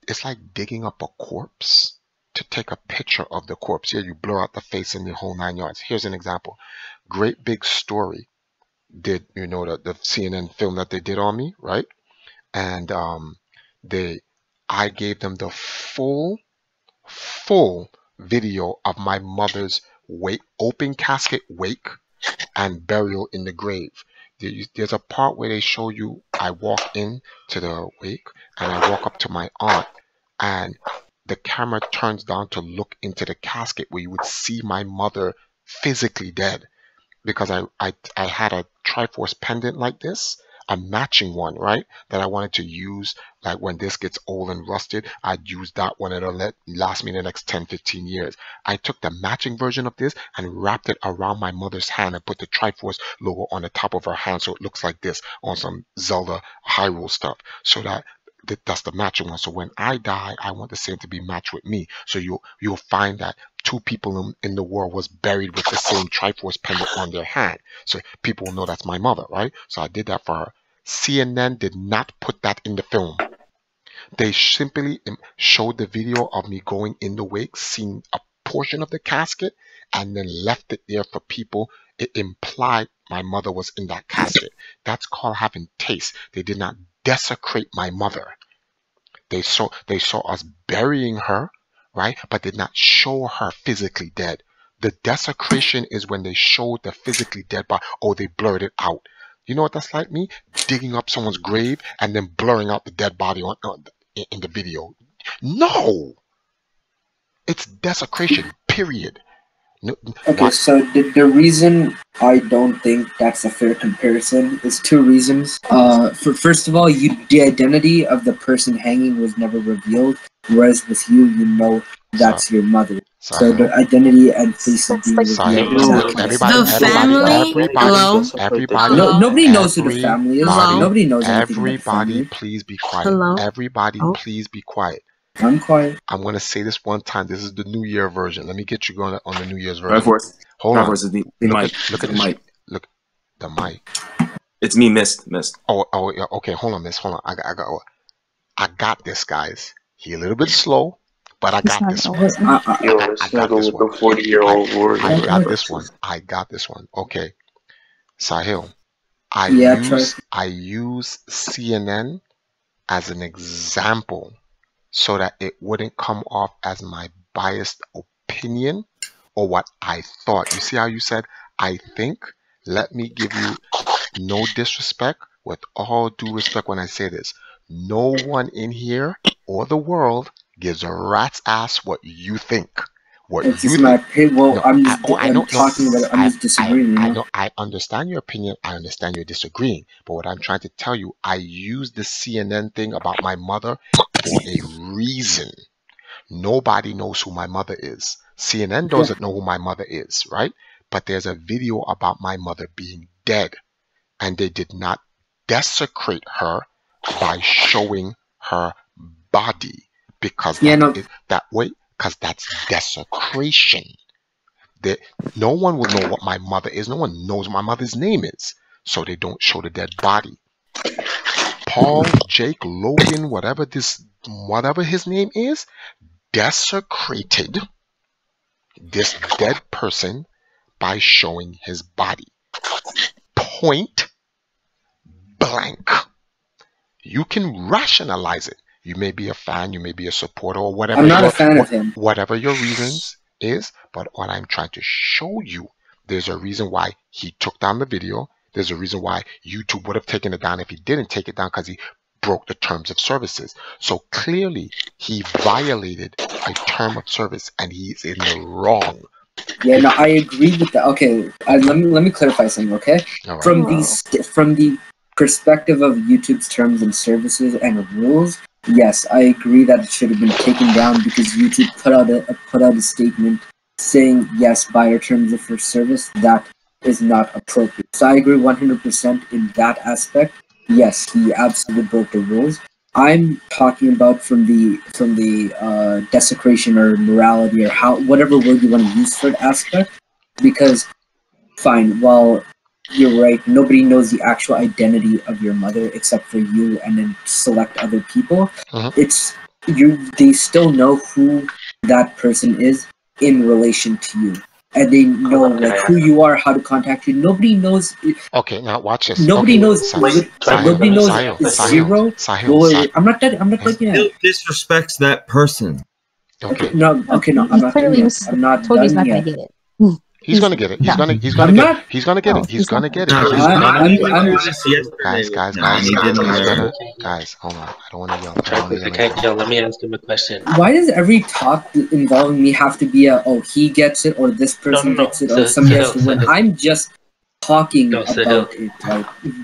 It's like digging up a corpse to take a picture of the corpse. Here, you blur out the face and the whole 9 yards. Here's an example. Great Big Story did, the CNN film that they did on me, right? And I gave them the full video of my mother's open casket wake and burial in the grave. There's a part where they show you I walk in to the wake and I walk up to my aunt and the camera turns down to look into the casket where you would see my mother physically dead, because I had a Triforce pendant like this, a matching one, right, that I wanted to use, like when this gets old and rusted, I'd use that one. It'll last me the next 10-15 years. I took the matching version of this and wrapped it around my mother's hand and put the Triforce logo on the top of her hand so it looks like this on some Zelda Hyrule stuff, so that's the matching one. So when I die, I want the same to be matched with me. So you'll find that 2 people in the world was buried with the same Triforce pendant on their hand. So people will know that's my mother, right? So I did that for her. CNN did not put that in the film. They simply showed the video of me going in the wake, seeing a portion of the casket, and then left it there for people. It implied my mother was in that casket. That's called having taste. They did not desecrate my mother. They saw us burying her, right? But did not show her physically dead. The desecration is when they showed the physically dead body. Oh, they blurred it out. You know what that's like? Me digging up someone's grave and then blurring out the dead body in the video. No! It's desecration, period. No,
Okay, so the reason I don't think that's a fair comparison is two reasons. First of all, the identity of the person hanging was never revealed, whereas with you, you know that's your mother. So the identity and face is being revealed.
Everybody,
Nobody knows who the family is. Nobody knows anything about the family.
Please be quiet. Everybody, please be quiet.
I'm quiet.
I'm going to say this one time. This is the New Year version. Let me get you going on the New Year's
Right,
version. Hold on.
The
Look
mic.
at
the mic.
Look, the mic.
It's me, missed.
Oh, yeah. Okay, hold on, miss. Hold on. I got this, guys. He a little bit slow, but I got this one. I got this one.
40-year-old warrior.
I got this one. I got this one. Okay. Sahil, I use CNN as an example so that it wouldn't come off as my biased opinion or what I thought. You see how you said, I think? Let me give you no disrespect, with all due respect when I say this. No one in here or the world gives a rat's ass what you think. What
it's
you
just
think.
My opinion. Well, I'm talking about it. I'm just disagreeing.
I know. I understand your opinion. I understand you're disagreeing. But what I'm trying to tell you, I use the CNN thing about my mother for a reason. Nobody knows who my mother is. CNN doesn't know who my mother is, right? But there's a video about my mother being dead, and they did not desecrate her by showing her body because that way. Because that's desecration. No one will know what my mother is. No one knows what my mother's name is. So they don't show the dead body. Paul, Jake, Logan, whatever his name is, desecrated this dead person by showing his body. Point blank. You can rationalize it. You may be a fan, you may be a supporter, or whatever.
I'm not a fan of him.
Whatever your reasons is, but what I'm trying to show you, there's a reason why he took down the video. There's a reason why YouTube would have taken it down if he didn't take it down, because he broke the terms of services. So clearly he violated a term of service and he's in the wrong.
Yeah, no, I agree with that. Okay, let me clarify something. Okay,
right.
From the perspective of YouTube's terms and services and rules, yes, I agree that it should have been taken down because YouTube put out a statement saying yes, by our terms of service, that is not appropriate. So I agree 100% in that aspect. Yes, he absolutely broke the rules. I'm talking about from the desecration or morality or whatever word you want to use for the aspect, because fine, well, you're right, nobody knows the actual identity of your mother except for you and then select other people. They still know who that person is in relation to you, and they know who you are, how to contact you. Nobody knows.
Okay, now watch this.
Nobody knows. Nobody knows zero. I'm not done.
Still disrespects that person.
Okay, no. I'm not done yet. I'm not done yet.
He's gonna get it. He's gonna get it. He's gonna get it. He's gonna get it. Guys, hold on. I don't want to yell.
I can't yell. Let me ask him a question.
Why does every talk involving me have to be he gets it or this person gets it or somebody has to win? I'm just talking about it.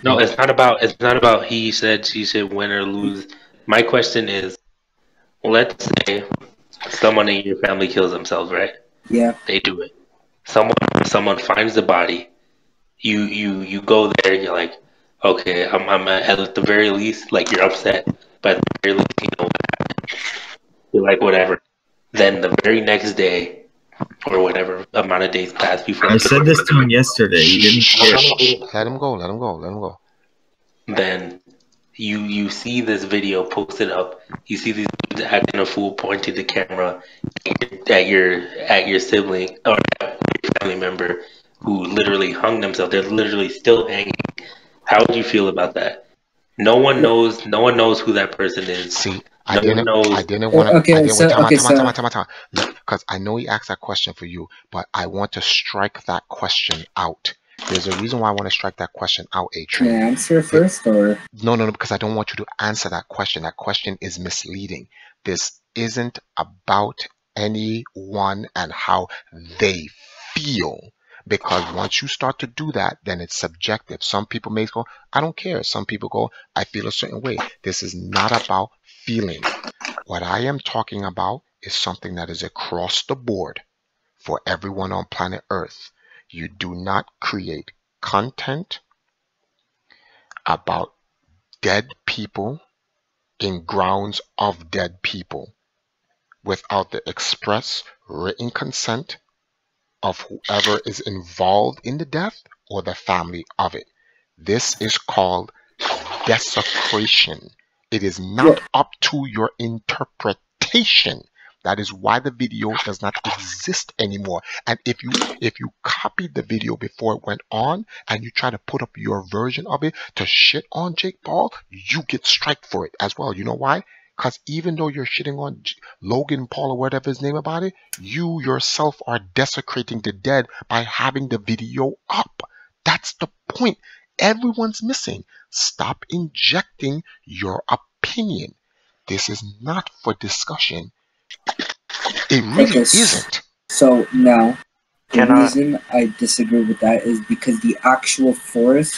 No, it's not about he said, she said, win or lose. My question is, let's say someone in your family kills themselves, right?
Yeah.
They do it. Someone finds the body. You go there. You're like, okay, I'm at the very least, like, you're upset, but at the very least, you know what happened. You're like, whatever. Then the very next day, or whatever amount of days pass before.
I said this to him yesterday. He didn't care.
Let him go.
Then you see this video posted up. You see these dudes acting a fool, pointing the camera at your sibling or your family member who literally hung themselves. They're literally still hanging. How would you feel about that? No one knows who that person is.
See, I didn't want to. Because I know he asked that question for you, but I want to strike that question out. There's a reason why I want to strike that question out, A-Train.
Can I answer first, or?
No, because I don't want you to answer that question. That question is misleading. This isn't about anyone and how they feel. Because once you start to do that, then it's subjective. Some people may go, I don't care. Some people go, I feel a certain way. This is not about feeling. What I am talking about is something that is across the board for everyone on planet Earth. You do not create content about dead people in grounds of dead people without the express written consent of whoever is involved in the death or the family of it. This is called desecration. It is not up to your interpretation. That is why the video does not exist anymore. And if you copied the video before it went on and you try to put up your version of it to shit on Jake Paul, you get striked for it as well. You know why? Because even though you're shitting on Logan Paul or whatever his name about it, you yourself are desecrating the dead by having the video up. That's the point everyone's missing. Stop injecting your opinion. This is not for discussion. It really isn't.
So now, the reason I disagree with that is because the actual forest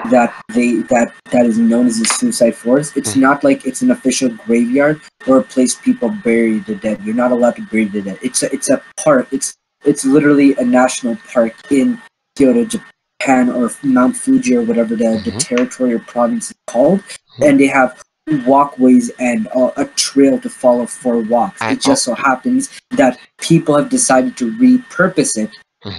that is known as a suicide forest, it's not like it's an official graveyard or a place people bury the dead. You're not allowed to bury the dead. It's a park. It's literally a national park in Kyoto, Japan, or Mount Fuji, or whatever the territory or province is called, and they have walkways and a trail to follow for walks. It just so happens that people have decided to repurpose it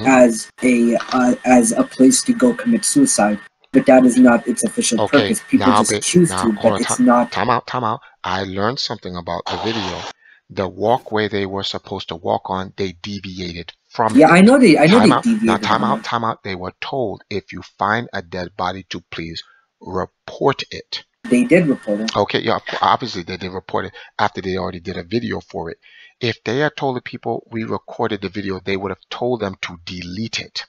as a place to go commit suicide, but that is not its official purpose. People just choose to, but it's not.
Time out. I learned something about the video. The walkway they were supposed to walk on, they deviated from.
Yeah, I know they deviated.
Now, time out. They were told, if you find a dead body, to please report it.
They did report it.
Okay, yeah, obviously they did report it after they already did a video for it. If they had told the people we recorded the video, they would have told them to delete it.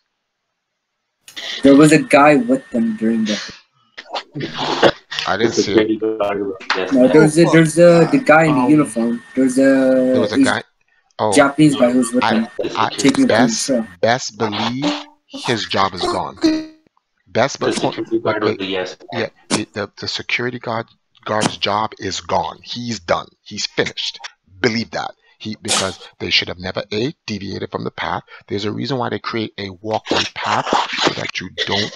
There was a guy with them during the.
I didn't see it.
No, there's the guy in the uniform. There was a
guy.
Japanese guy who's with them.
Best believe his job is gone. Best believe, yeah, the security guard's job is gone. He's done. He's finished. Believe that. Because they should have never deviated from the path. There's a reason why they create a walkway path so that you don't.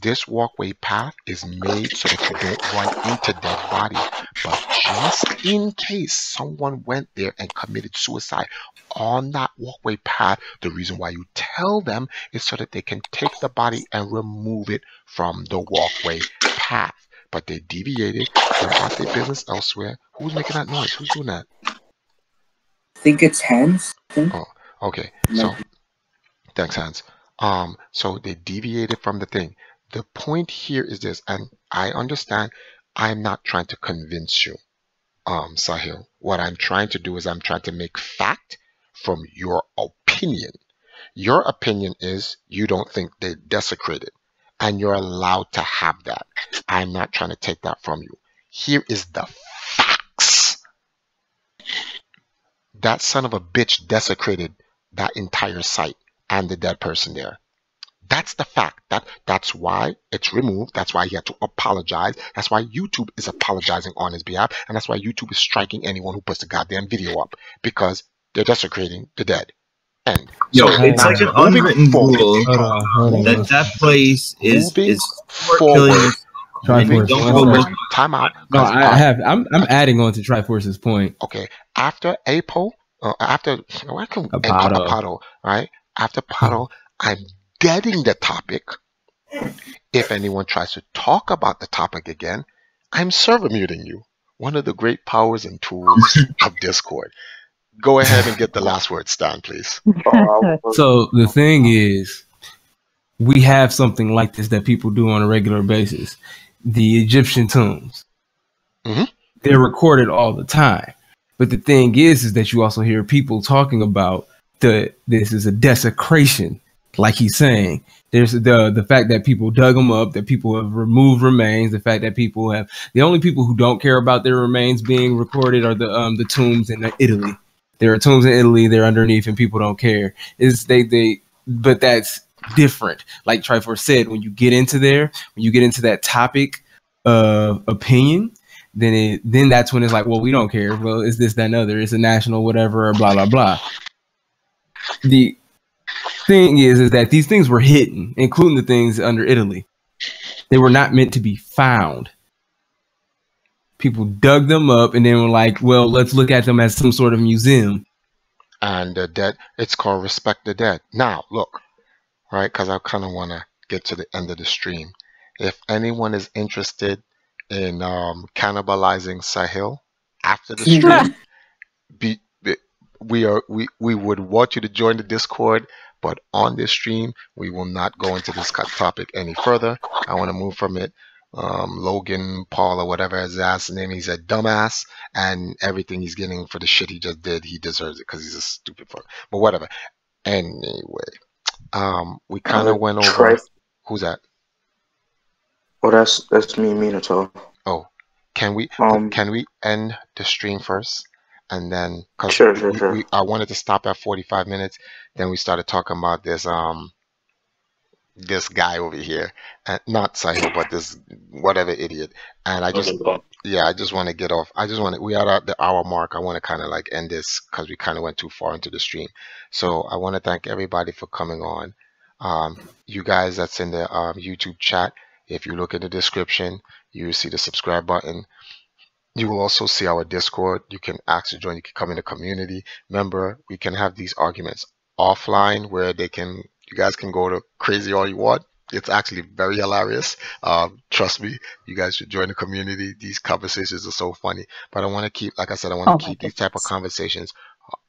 This walkway path is made so that you don't run into dead bodies. But just in case someone went there and committed suicide on that walkway path, the reason why you tell them is so that they can take the body and remove it from the walkway path. But they deviated and brought their business elsewhere. Who's making that noise? Who's doing that?
I think it's Hans.
Oh, okay. So, thanks, Hans. So they deviated from the thing. The point here is this, and I understand I'm not trying to convince you, Sahil. What I'm trying to do is I'm trying to make fact from your opinion. Your opinion is you don't think they desecrated, and you're allowed to have that. I'm not trying to take that from you. Here is the facts. That son of a bitch desecrated that entire site and the dead person there. That's the fact. That's why it's removed. That's why he had to apologize. That's why YouTube is apologizing on his behalf. And that's why YouTube is striking anyone who puts the goddamn video up. Because they're desecrating the dead. And
so it's like an unwritten rule that place is
forward.
Triforce.
Time out.
No, I'm adding on to Triforce's point.
Okay. After after Pato, right? After Pato, I'm deading the topic. If anyone tries to talk about the topic again, I'm server muting you. One of the great powers and tools of Discord. Go ahead and get the last word, Stan, please.
So the thing is, we have something like this that people do on a regular basis. The Egyptian tombs. They're recorded all the time. But the thing is that you also hear people talking about this is a desecration. Like he's saying, there's the fact that people dug them up, that people have removed remains, the fact that people have the only people who don't care about their remains being recorded are the tombs in Italy. There are tombs in Italy, they're underneath, and people don't care. Is they but that's different. Like Triforce said, when you get into that topic of opinion, then that's when it's like, well, we don't care. Well, it's this, that, and other. It's a national whatever, or blah, blah, blah. The thing is that these things were hidden, including the things under Italy. They were not meant to be found. People dug them up and then were like, well, let's look at them as some sort of museum.
And the dead, it's called Respect the Dead. Now, look, right, because I kind of want to get to the end of the stream. If anyone is interested in cannibalizing Sahil after the stream, we would want you to join the Discord, but on this stream, we will not go into this topic any further. I want to move from it. Logan Paul or whatever his ass name, he's a dumbass, and everything he's getting for the shit he just did, he deserves it because he's a stupid fuck. But whatever. Anyway, we kind of went over. Who's that?
Oh, that's me, Minato.
Oh, can we end the stream first, and then because
sure.
I wanted to stop at 45 minutes. Then we started talking about this guy over here, and not Sahil, but this whatever idiot. And I just want to get off. We are at the hour mark. I want to kind of like end this because we kind of went too far into the stream. So I want to thank everybody for coming on. You guys that's in the YouTube chat, if you look in the description, you see the subscribe button. You will also see our Discord. You can actually join. You can come in the community. Remember, we can have these arguments offline where you guys can go to crazy all you want. It's actually very hilarious. Trust me, you guys should join the community. These conversations are so funny. But I want to keep, like I said, keep these type of conversations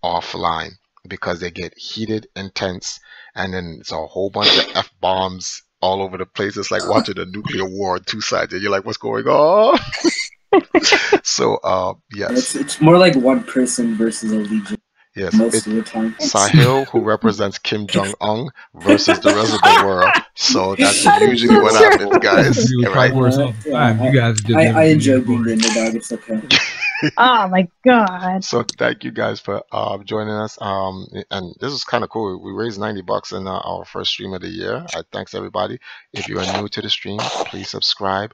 offline because they get heated, intense, and then it's a whole bunch of F-bombs all over the place. It's like watching a nuclear war on two sides, and you're like, what's going on? So, yes.
It's more like one person versus a legion.
Yes,
most of the time.
Sahil, who represents Kim Jong-un, versus the rest of the world. So that's usually what happens, guys. Right?
I enjoy being the underdog. It's okay.
Oh my god!
So thank you guys for joining us. And this is kind of cool. We raised $90 in our first stream of the year. Thanks everybody. If you are new to the stream, please subscribe.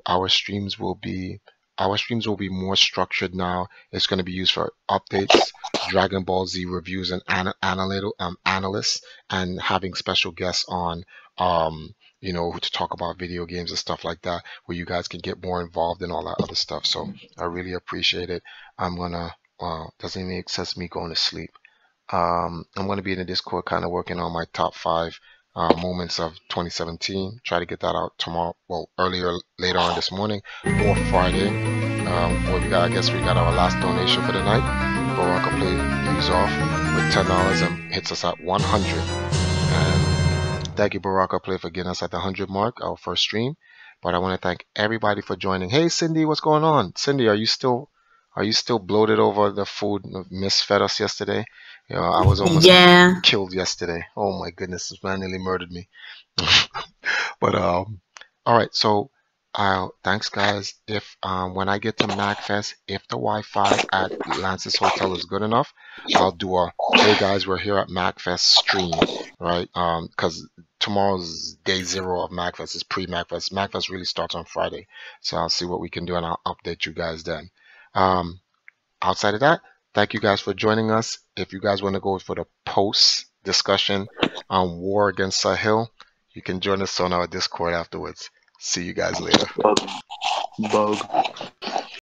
Our streams will be more structured now. It's going to be used for updates, Dragon Ball Z reviews, and analysts, and having special guests on, to talk about video games and stuff like that, where you guys can get more involved in all that other stuff. So I really appreciate it. I'm gonna. Doesn't make sense me going to sleep. I'm gonna be in the Discord, kind of working on my top 5 moments of 2017. Try to get that out tomorrow. Well, later on this morning or Friday. I guess we got our last donation for the night. Baraka Play leaves off with $10 and hits us at 100. And thank you, Baraka Play, for getting us at the 100 mark, our first stream. But I want to thank everybody for joining. Hey, Cindy, what's going on? Cindy, are you still bloated over the food Miss fed us yesterday? I was almost killed yesterday. Oh my goodness, this man nearly murdered me. But all right, so thanks guys. If when I get to Magfest, if the Wi-Fi at Lance's Hotel is good enough, I'll do a hey guys, we're here at Magfest stream, right? Because tomorrow's day 0 of Magfest is pre-Magfest. Magfest really starts on Friday, so I'll see what we can do and I'll update you guys then. Outside of that, thank you guys for joining us. If you guys want to go for the post discussion on war against Sahil, you can join us on our Discord afterwards. See you guys later.
Bug.